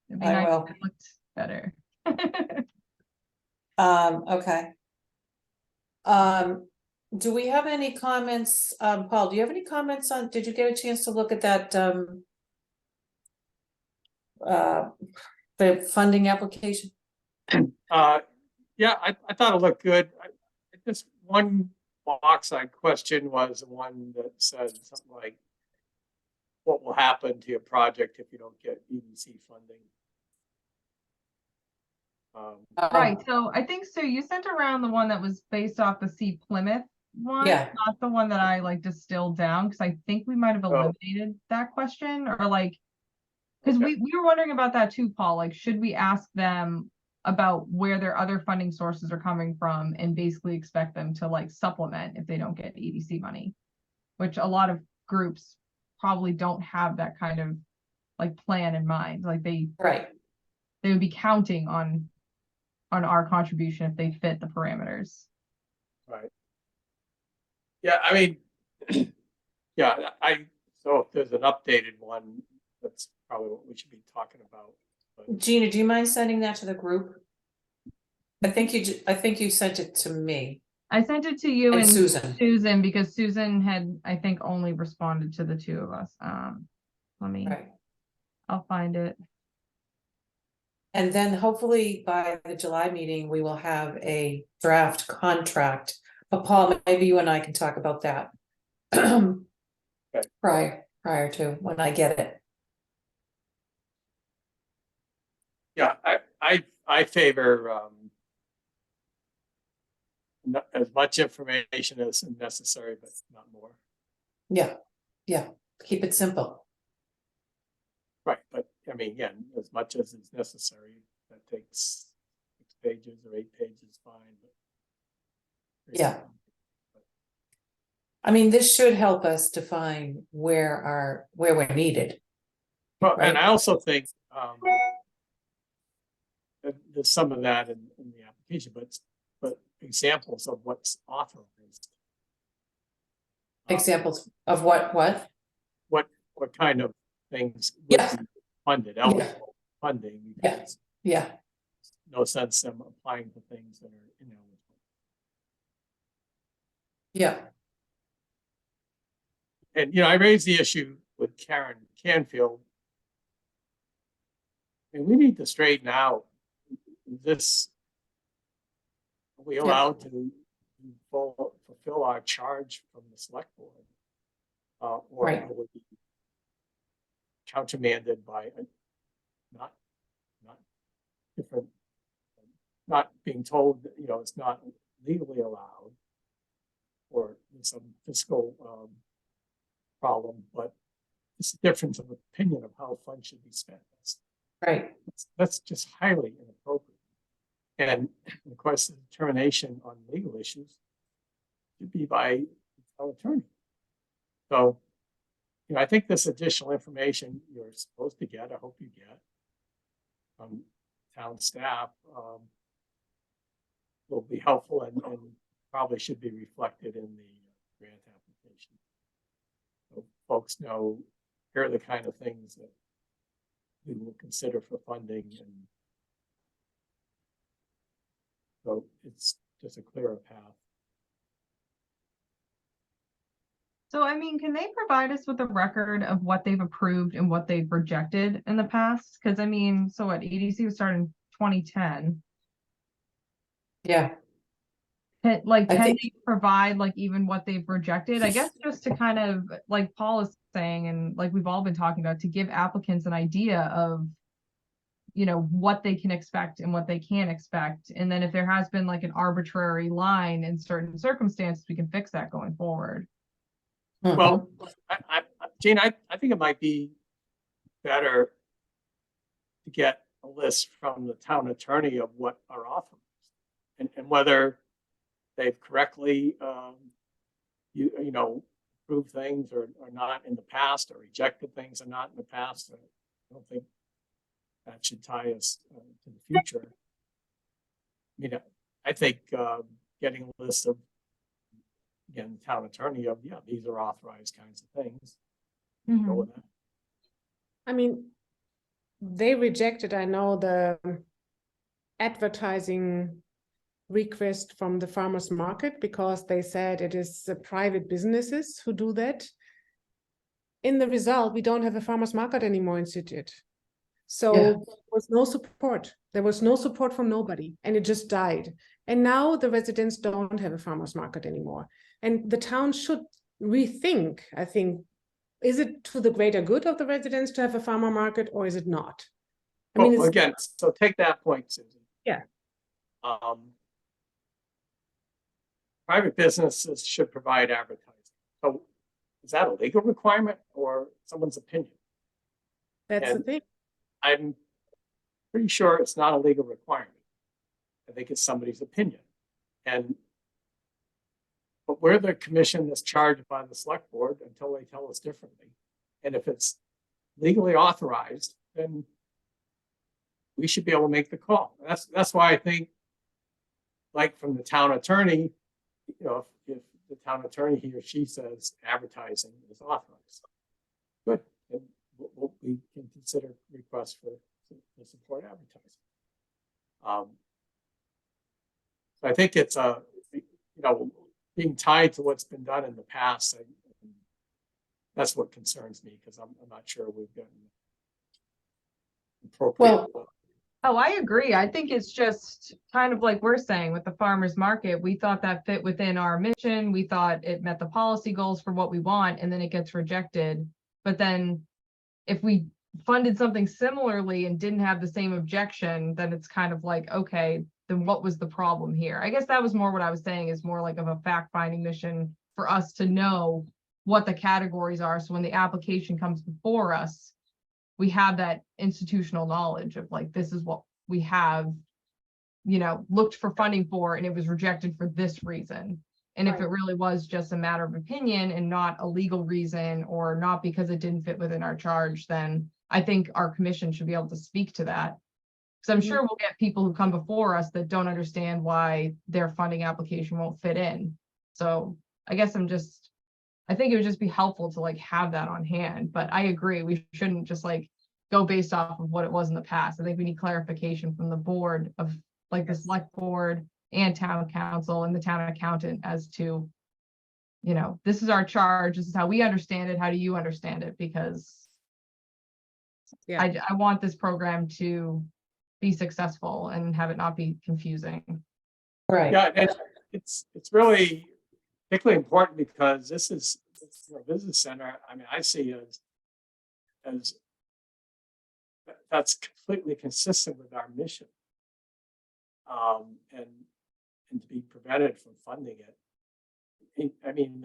Speaker 5: It'd be
Speaker 2: I
Speaker 5: nice
Speaker 2: will.
Speaker 5: if it looked better.
Speaker 2: Okay. Do we have any comments? Paul, do you have any comments on, did you get a chance to look at that, the funding application?
Speaker 4: Yeah, I thought it looked good. Just one box I questioned was the one that said something like, what will happen to your project if you don't get EDC funding?
Speaker 5: Right, so I think, Sue, you sent around the one that was based off the Sea Plymouth one,
Speaker 2: Yeah.
Speaker 5: not the one that I like distilled down, because I think we might have
Speaker 4: Oh.
Speaker 5: eliminated that question, or like, because
Speaker 4: Okay.
Speaker 5: we were wondering about that too, Paul, like, should we ask them about where their other funding sources are coming from and basically expect them to like supplement if they don't get EDC money, which a lot of groups probably don't have that kind of like plan in mind, like they
Speaker 2: Right.
Speaker 5: would be counting on our contribution if they fit the parameters.
Speaker 4: Right. Yeah, I mean, yeah, so if there's an updated one, that's probably what we should be talking about. But
Speaker 2: Gina, do you mind sending that to the group? I think you sent it to me
Speaker 5: I sent it to you
Speaker 2: and
Speaker 5: and
Speaker 2: Susan.
Speaker 5: because Susan had, I think, only responded to the two of us. Let me,
Speaker 2: Right.
Speaker 5: I'll find it.
Speaker 2: And then hopefully by the July meeting, we will have a draft contract. But Paul, maybe you and I can talk about that. Prior to when I get it.
Speaker 4: yeah, I favor not as much information as necessary, but not more.
Speaker 2: Yeah, yeah, keep it simple.
Speaker 4: Right, but I mean, yeah, as much as is necessary, that takes 6 pages or 8 pages, fine. But
Speaker 2: Yeah. I mean, this should help us define where we're needed.
Speaker 4: Well, and
Speaker 2: Right.
Speaker 4: I also think that there's some of that in the application, but examples of what's authorized.
Speaker 2: Examples of what?
Speaker 4: What kind of things would
Speaker 2: Yeah.
Speaker 4: be funded, eligible funding?
Speaker 2: Yeah.
Speaker 4: Because
Speaker 2: Yeah,
Speaker 4: no sense them applying for things that are ineligible.
Speaker 2: yeah,
Speaker 4: And I raised the issue with Karen Canfield. And we need to straighten out this. Are we allowed to fulfill our charge from the select board? Or
Speaker 2: Right.
Speaker 4: will it be countermanded by not different, not being told that, it's not legally allowed, or some fiscal problem, but it's a difference of opinion of how funds should be spent.
Speaker 2: right,
Speaker 4: That's just highly inappropriate. And of course, the determination on legal issues should be by our attorney. So, I think this additional information you're supposed to get, I hope you get from town staff, will be helpful and probably should be reflected in the grant application. So folks know here are the kind of things that we will consider for funding, and so it's just a clearer path.
Speaker 5: So, I mean, can they provide us with a record of what they've approved and what they've rejected in the past? Because I mean, so what, EDC was started in 2010.
Speaker 2: Yeah,
Speaker 5: Can
Speaker 2: I think-
Speaker 5: they provide like even what they've rejected? I guess just to kind of, like Paul is saying, and like we've all been talking about, to give applicants an idea of, what they can expect and what they can't expect. And then if there has been like an arbitrary line in certain circumstances, we can fix that going forward.
Speaker 4: Well, Jane, I think it might be better to get a list from the town attorney of what are authorized and whether they've correctly, approved things or not in the past, or rejected things or not in the past. I don't think that should tie us to the future. I mean, I think getting a list of, again, the town attorney of, these are authorized kinds of things. Go with that.
Speaker 6: I mean, they rejected, I know, the advertising request from the farmers market because they said it is the private businesses who do that. In the result, we don't have a farmers market anymore in Scituate. So there was no support. There was no support from nobody, and it just died. And now the residents don't have a farmers market anymore. And the town should rethink, I think, is it to the greater good of the residents to have a farmer market, or is it not? I mean, it's,
Speaker 4: again, so take that point, Susan.
Speaker 6: Yeah.
Speaker 4: Private businesses should provide advertising. So is that a legal requirement or someone's opinion?
Speaker 6: that's the thing.
Speaker 4: I'm pretty sure it's not a legal requirement. I think it's somebody's opinion. But we're the commission that's charged by the select board until they tell us differently. And if it's legally authorized, then we should be able to make the call. That's why I think, like from the town attorney, if the town attorney, he or she says advertising is authorized, good. And we can consider requests for to support advertising. So I think it's being tied to what's been done in the past. That's what concerns me, because I'm not sure we've gotten appropriate.
Speaker 5: Oh, I agree. I think it's just kind of like we're saying with the farmers market, we thought that fit within our mission. We thought it met the policy goals for what we want, and then it gets rejected. But then if we funded something similarly and didn't have the same objection, then it's kind of like, okay, then what was the problem here? I guess that was more what I was saying, is more like of a fact-finding mission for us to know what the categories are. So when the application comes before us, we have that institutional knowledge of like, this is what we have, looked for funding for, and it was rejected for this reason. And if it really was just a matter of opinion and not a legal reason, or not because it didn't fit within our charge, then I think our commission should be able to speak to that. Because I'm sure we'll get people who come before us that don't understand why their funding application won't fit in. So I guess I think it would just be helpful to like have that on hand. But I agree, we shouldn't just like go based off of what it was in the past. I think we need clarification from the board of like the select board and town council and the town accountant as to, this is our charge, this is how we understand it, how do you understand it? Because I want this program to be successful and have it not be confusing.
Speaker 2: Right.
Speaker 4: Yeah, and it's really particularly important because this is a business center. I mean, I see as that's completely consistent with our mission, and to be prevented from funding it. I mean,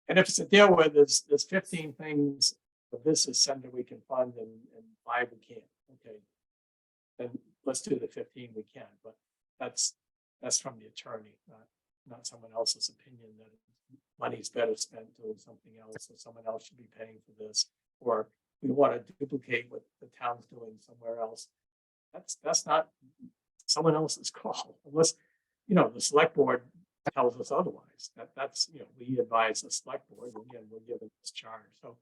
Speaker 4: and if it's a deal where there's 15 things the business center we can fund and 5 we can't, okay, then let's do the 15 we can. But that's from the attorney, not someone else's opinion that money's better spent doing something else, or someone else should be paying for this, or we want to duplicate what the town's doing somewhere else. That's not someone else's call, unless, the select board tells us otherwise. That's, we advise the select board, and again, we're given this charge. So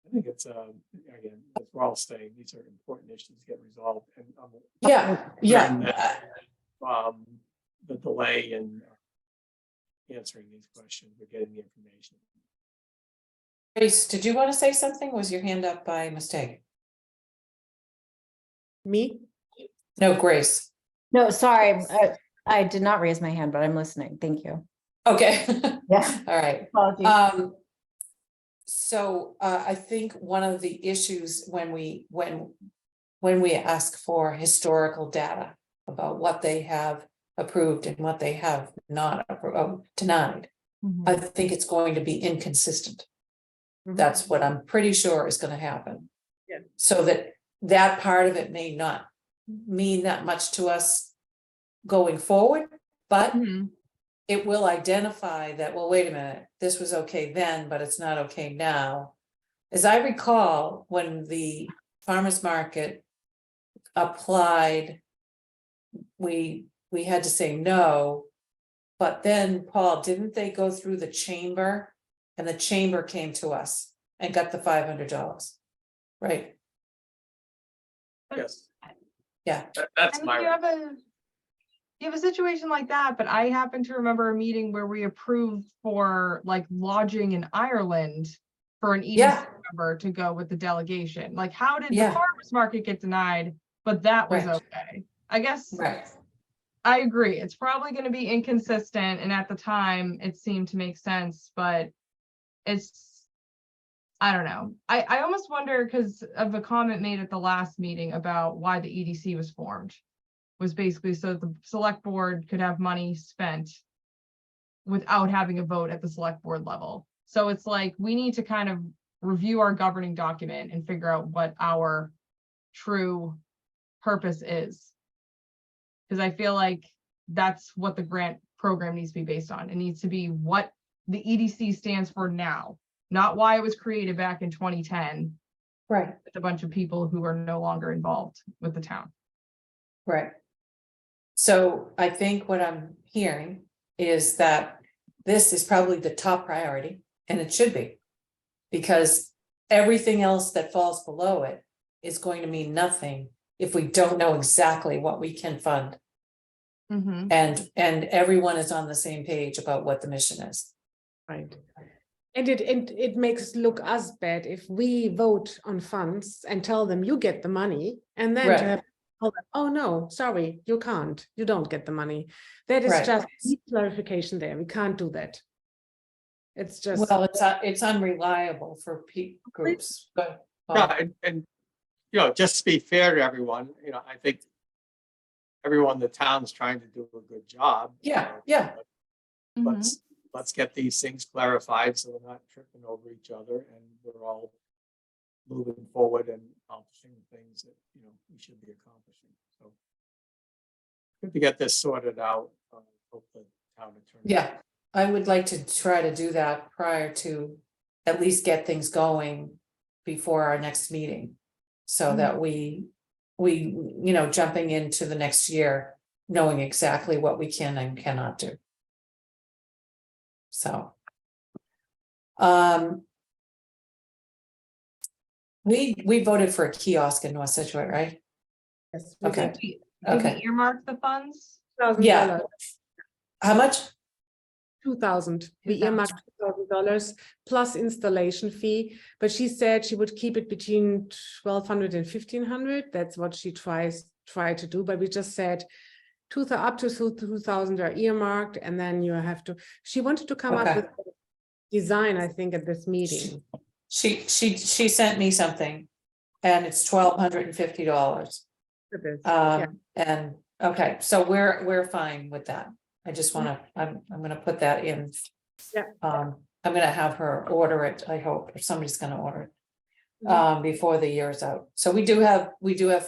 Speaker 4: I think it's, again, as we're all saying, these are important issues to get resolved. And the delay in answering these questions, we're getting the information.
Speaker 2: Grace, did you want to say something? Was your hand up by mistake?
Speaker 6: Me?
Speaker 2: No, Grace.
Speaker 10: No, sorry, I did not raise my hand, but I'm listening. Thank you.
Speaker 2: Okay.
Speaker 10: Yeah.
Speaker 2: All right.
Speaker 10: Apologies.
Speaker 2: So I think one of the issues when we ask for historical data about what they have approved and what they have not denied, I think it's going to be inconsistent. That's what I'm pretty sure is going to happen.
Speaker 6: Yeah.
Speaker 2: So that part of it may not mean that much to us going forward, but it will identify that, well, wait a minute, this was okay then, but it's not okay now. As I recall, when the farmers market applied, we had to say no, but then, Paul, didn't they go through the chamber, and the chamber came to us and got the $500, right?
Speaker 4: Yes.
Speaker 2: Yeah.
Speaker 4: That's
Speaker 5: I mean,
Speaker 4: my.
Speaker 5: you have a situation like that, but I happen to remember a meeting where we approved for like lodging in Ireland for an EDC member to go with the delegation. Like, how did the farmers market get denied, but that was okay? I guess I agree. It's probably going to be inconsistent, and at the time it seemed to make sense, but I don't know. I almost wonder, because of a comment made at the last meeting about why the EDC was formed, was basically so the select board could have money spent without having a vote at the select board level. So it's like, we need to kind of review our governing document and figure out what our true purpose is. Because I feel like that's what the grant program needs to be based on. It needs to be what the EDC stands for now, not why it was created back in 2010.
Speaker 2: Right.
Speaker 5: With a bunch of people who are no longer involved with the town.
Speaker 2: Right. So I think what I'm hearing is that this is probably the top priority, and it should be, because everything else that falls below it is going to mean nothing if we don't know exactly what we can fund. And everyone is on the same page about what the mission is.
Speaker 6: Right. And it makes look us bad if we vote on funds and tell them you get the money, and then to have, oh no, sorry, you can't, you don't get the money. That is just clarification there. We can't do that. It's just,
Speaker 2: well, it's unreliable for groups. But
Speaker 4: and just to be fair to everyone, I think everyone in the town's trying to do a good job. Let's get these things clarified so we're not tripping over each other, and we're all moving forward and accomplishing the things that we should be accomplishing. So good to get this sorted out. Hope the town attorney.
Speaker 2: I would like to try to do that prior to at least get things going before our next meeting, so that we jumping into the next year knowing exactly what we can and cannot do. So we voted for a kiosk in North Situate, right?
Speaker 6: yes.
Speaker 2: Okay.
Speaker 5: Did we earmark the funds?
Speaker 2: Yeah. How much?
Speaker 6: 2,000. We earmarked $2,000 plus installation fee, but she said she would keep it between 1,200 and 1,500. That's what she try to do, but we just said up to 2,000 are earmarked, and then you have to. She wanted to come up with design, I think, at this meeting.
Speaker 2: She sent me something, and it's $1,250. And okay, so we're fine with that. I just want to. I'm going to put that in. I'm going to have her order it. I hope, or somebody's going to order it before the year's out. So we do have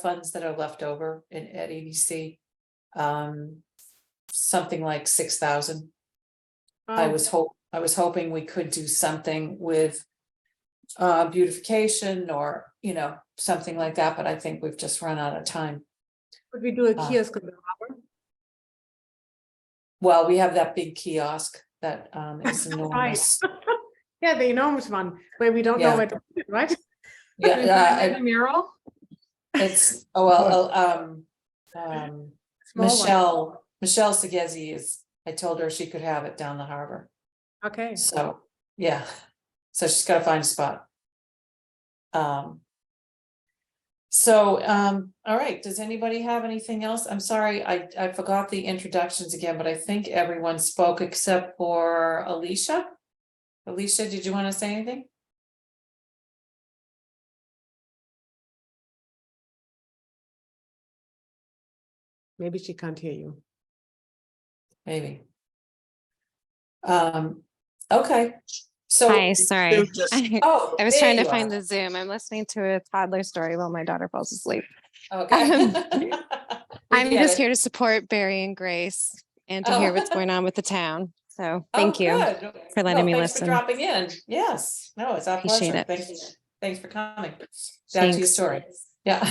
Speaker 2: funds that are left over at EDC. Something like 6,000 I
Speaker 6: Oh,
Speaker 2: was hoping we could do something with beautification or, something like that, but I think we've just run out of time.
Speaker 6: could we do a
Speaker 2: uh,
Speaker 6: kiosk in the harbor?
Speaker 2: Well, we have that big kiosk that is
Speaker 6: Right.
Speaker 2: enormous.
Speaker 6: Yeah, the enormous one where we don't
Speaker 2: Yeah.
Speaker 6: know where to put it, right?
Speaker 2: Yeah,
Speaker 5: Can we find it in a mural?
Speaker 2: it's,
Speaker 6: Small one.
Speaker 2: Michelle Segezi I told her she could have it down the harbor.
Speaker 6: Okay.
Speaker 2: So, yeah, so she's gotta find a spot. All right, does anybody have anything else? I'm sorry, I forgot the introductions again, but I think everyone spoke except for Alicia. Alicia, did you want to say anything?
Speaker 6: Maybe she can't hear you.
Speaker 2: Maybe. Okay, so.
Speaker 11: Hi, sorry.
Speaker 4: just-
Speaker 2: Oh,
Speaker 11: I was
Speaker 2: there
Speaker 11: trying to
Speaker 2: you
Speaker 11: find
Speaker 2: are.
Speaker 11: the Zoom. I'm listening to a toddler story while my daughter falls asleep.
Speaker 2: Okay. We
Speaker 11: I'm
Speaker 2: get
Speaker 11: just
Speaker 2: it.
Speaker 11: here to support Barry and Grace and to
Speaker 2: Oh.
Speaker 11: hear what's going on with the town. So
Speaker 2: Oh,
Speaker 11: thank you
Speaker 2: good.
Speaker 11: for letting me
Speaker 2: Thanks
Speaker 11: listen.
Speaker 2: for dropping in. Yes, no, it's our
Speaker 11: Appreciate
Speaker 2: pleasure.
Speaker 11: it.
Speaker 2: Thanks for coming. Back to your
Speaker 11: Thanks.
Speaker 2: story. Yeah.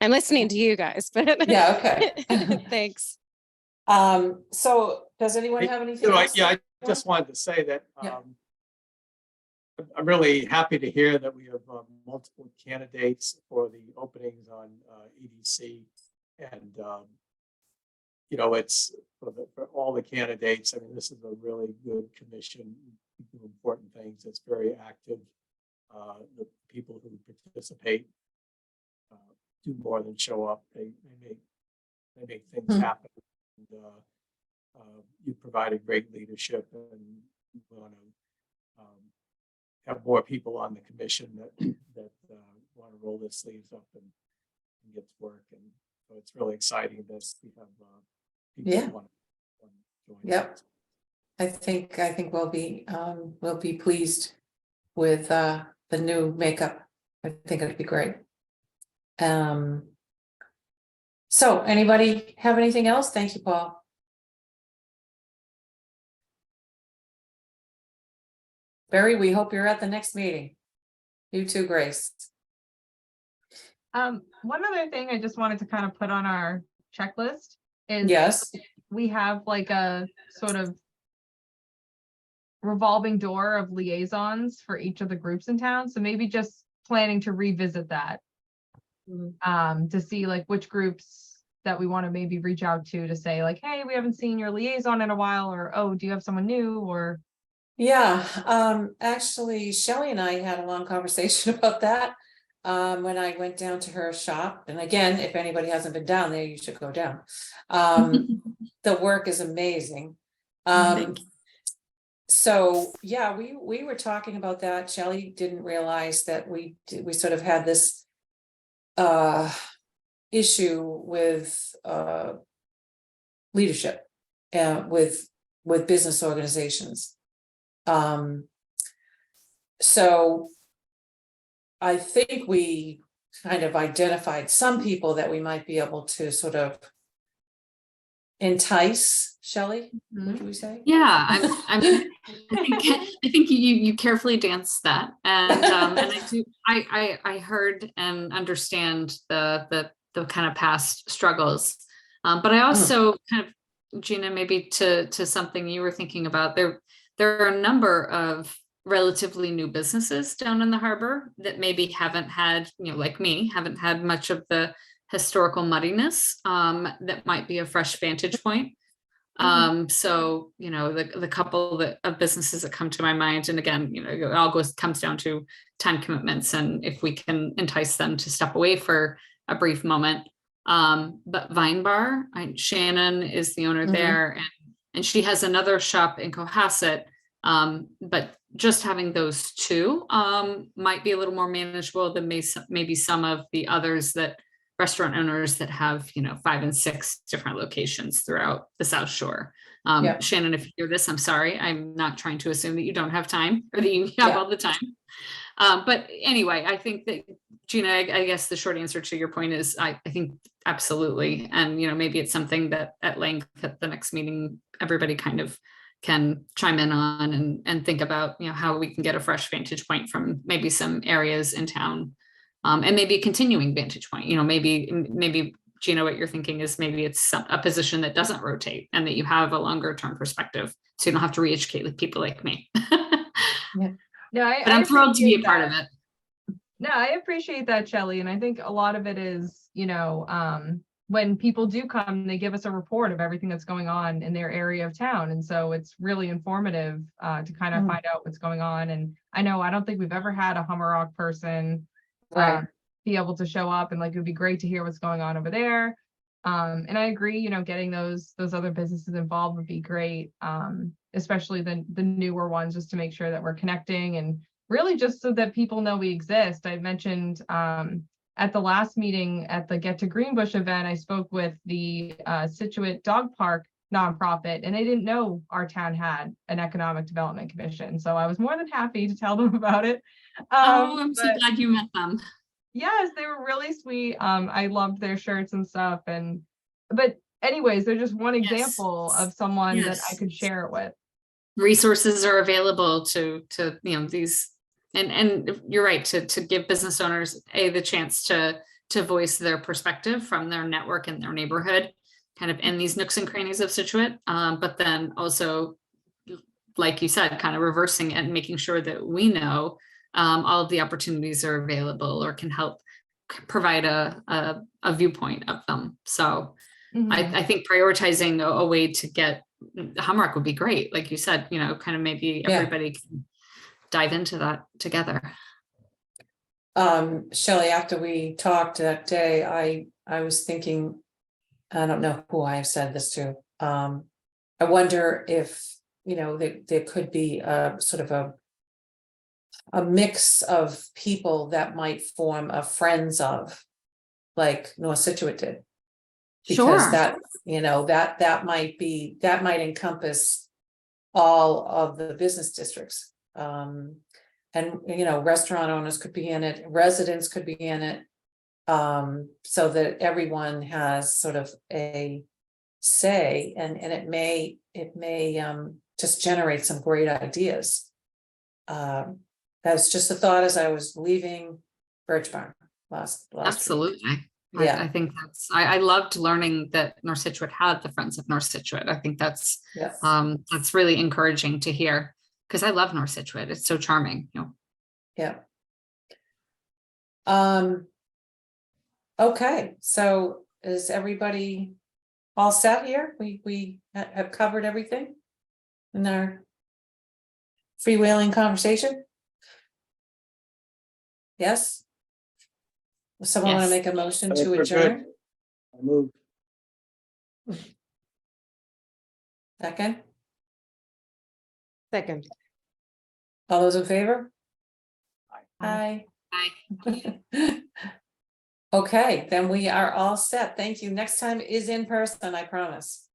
Speaker 11: I'm listening to you guys, but
Speaker 2: Yeah, okay.
Speaker 11: thanks.
Speaker 2: So does anyone have anything else?
Speaker 4: Yeah, I just wanted to say that
Speaker 2: Yeah.
Speaker 4: I'm really happy to hear that we have multiple candidates for the openings on EDC. And, it's for all the candidates. I mean, this is a really good commission, do important things. It's very active. The people who participate do more than show up. They make things happen. And, you provided great leadership, and we want to have more people on the commission that want to roll their sleeves up and get to work. And so it's really exciting that we have people
Speaker 2: Yeah.
Speaker 4: who want to join.
Speaker 2: Yep. I think we'll be pleased with the new makeup. I think it'd be great. So anybody have anything else? Thank you, Paul. Barry, we hope you're at the next meeting. You too, Grace.
Speaker 5: One other thing I just wanted to kind of put on our checklist is
Speaker 2: Yes.
Speaker 5: we have like a sort of revolving door of liaisons for each of the groups in town. So maybe just planning to revisit that. To see like which groups that we want to maybe reach out to say like, hey, we haven't seen your liaison in a while, or oh, do you have someone new? Or
Speaker 2: Yeah, actually, Shelley and I had a long conversation about that when I went down to her shop. And again, if anybody hasn't been down there, you should go down. The work is amazing. So yeah, we were talking about that. Shelley didn't realize that we sort of had this issue with leadership with business organizations. So I think we kind of identified some people that we might be able to sort of entice. Shelley, what do we say?
Speaker 9: Yeah, I think you carefully danced that, and I heard and understand the kind of past struggles, but I also kind of, Gina, maybe to something you were thinking about, there are a number of relatively new businesses down in the harbor that maybe haven't had, like me, haven't had much of the historical muddiness, that might be a fresh vantage point. So, the couple of businesses that come to my mind, and again, it all comes down to time commitments and if we can entice them to step away for a brief moment. But Vine Bar, Shannon is the owner there, and she has another shop in Cohasset. But just having those two might be a little more manageable than maybe some of the others restaurant owners that have 5 and 6 different locations throughout the South Shore. Shannon, if you hear this, I'm sorry. I'm not trying to assume that you don't have time or that you have all the time. But anyway, I think that, Gina, I guess the short answer to your point is I think absolutely. And, maybe it's something that at length at the next meeting, everybody kind of can chime in on and think about, you know, how we can get a fresh vantage point from maybe some areas in town. And maybe a continuing vantage point, you know, maybe Gina, what you're thinking is maybe it's a position that doesn't rotate and that you have a longer term perspective. So you don't have to re-educate people like me.
Speaker 5: No,
Speaker 9: But I'm thrilled to be a part of it.
Speaker 5: No, I appreciate that, Shelley. And I think a lot of it is, you know, when people do come, they give us a report of everything that's going on in their area of town. And so it's really informative to kind of find out what's going on. And I don't think we've ever had a Hummerock person be able to show up, and like, it would be great to hear what's going on over there. And I agree, you know, getting those other businesses involved would be great, especially the newer ones, just to make sure that we're connecting and really just so that people know we exist. I mentioned at the last meeting at the Get to Greenbush event, I spoke with the Scituate Dog Park nonprofit, and they didn't know our town had an economic development commission. So I was more than happy to tell them about it.
Speaker 9: I'm so glad you met them.
Speaker 5: Yes, they were really sweet. I loved their shirts and stuff. But anyways, they're just one example of someone that I could share it with.
Speaker 9: Resources are available to you know, these, and you're right, to give business owners the chance to voice their perspective from their network and their neighborhood, kind of in these nooks and crannies of Scituate, but then also, like you said, kind of reversing it and making sure that we know all of the opportunities are available or can help provide a viewpoint of them. So I think prioritizing a way to get Humrock would be great. Like you said, you know, kind of maybe everybody can dive into that together.
Speaker 2: Shelley, after we talked that day, I was thinking, I don't know who I said this to. I wonder if, you know, there could be a sort of a mix of people that might form a friends of, like North Scituate did. Because that, you know, that might encompass all of the business districts. And, you know, restaurant owners could be in it, residents could be in it. So that everyone has sort of a say, and it may just generate some great ideas. That's just a thought as I was leaving Birch Barn last
Speaker 9: Absolutely.
Speaker 2: week. Yeah.
Speaker 9: I think I loved learning that North Scituate had the Friends of North Scituate. I think that's really encouraging to hear, because I love North Scituate. It's so charming, you know.
Speaker 2: Yeah. Okay, so is everybody all set here? We have covered everything in our freewheeling conversation? Yes? Does someone want to make a motion to adjourn?
Speaker 4: I move.
Speaker 2: Second?
Speaker 6: Second.
Speaker 2: All those in favor?
Speaker 5: Aye.
Speaker 2: Aye. Okay, then we are all set. Thank you. Next time is in person, I promise.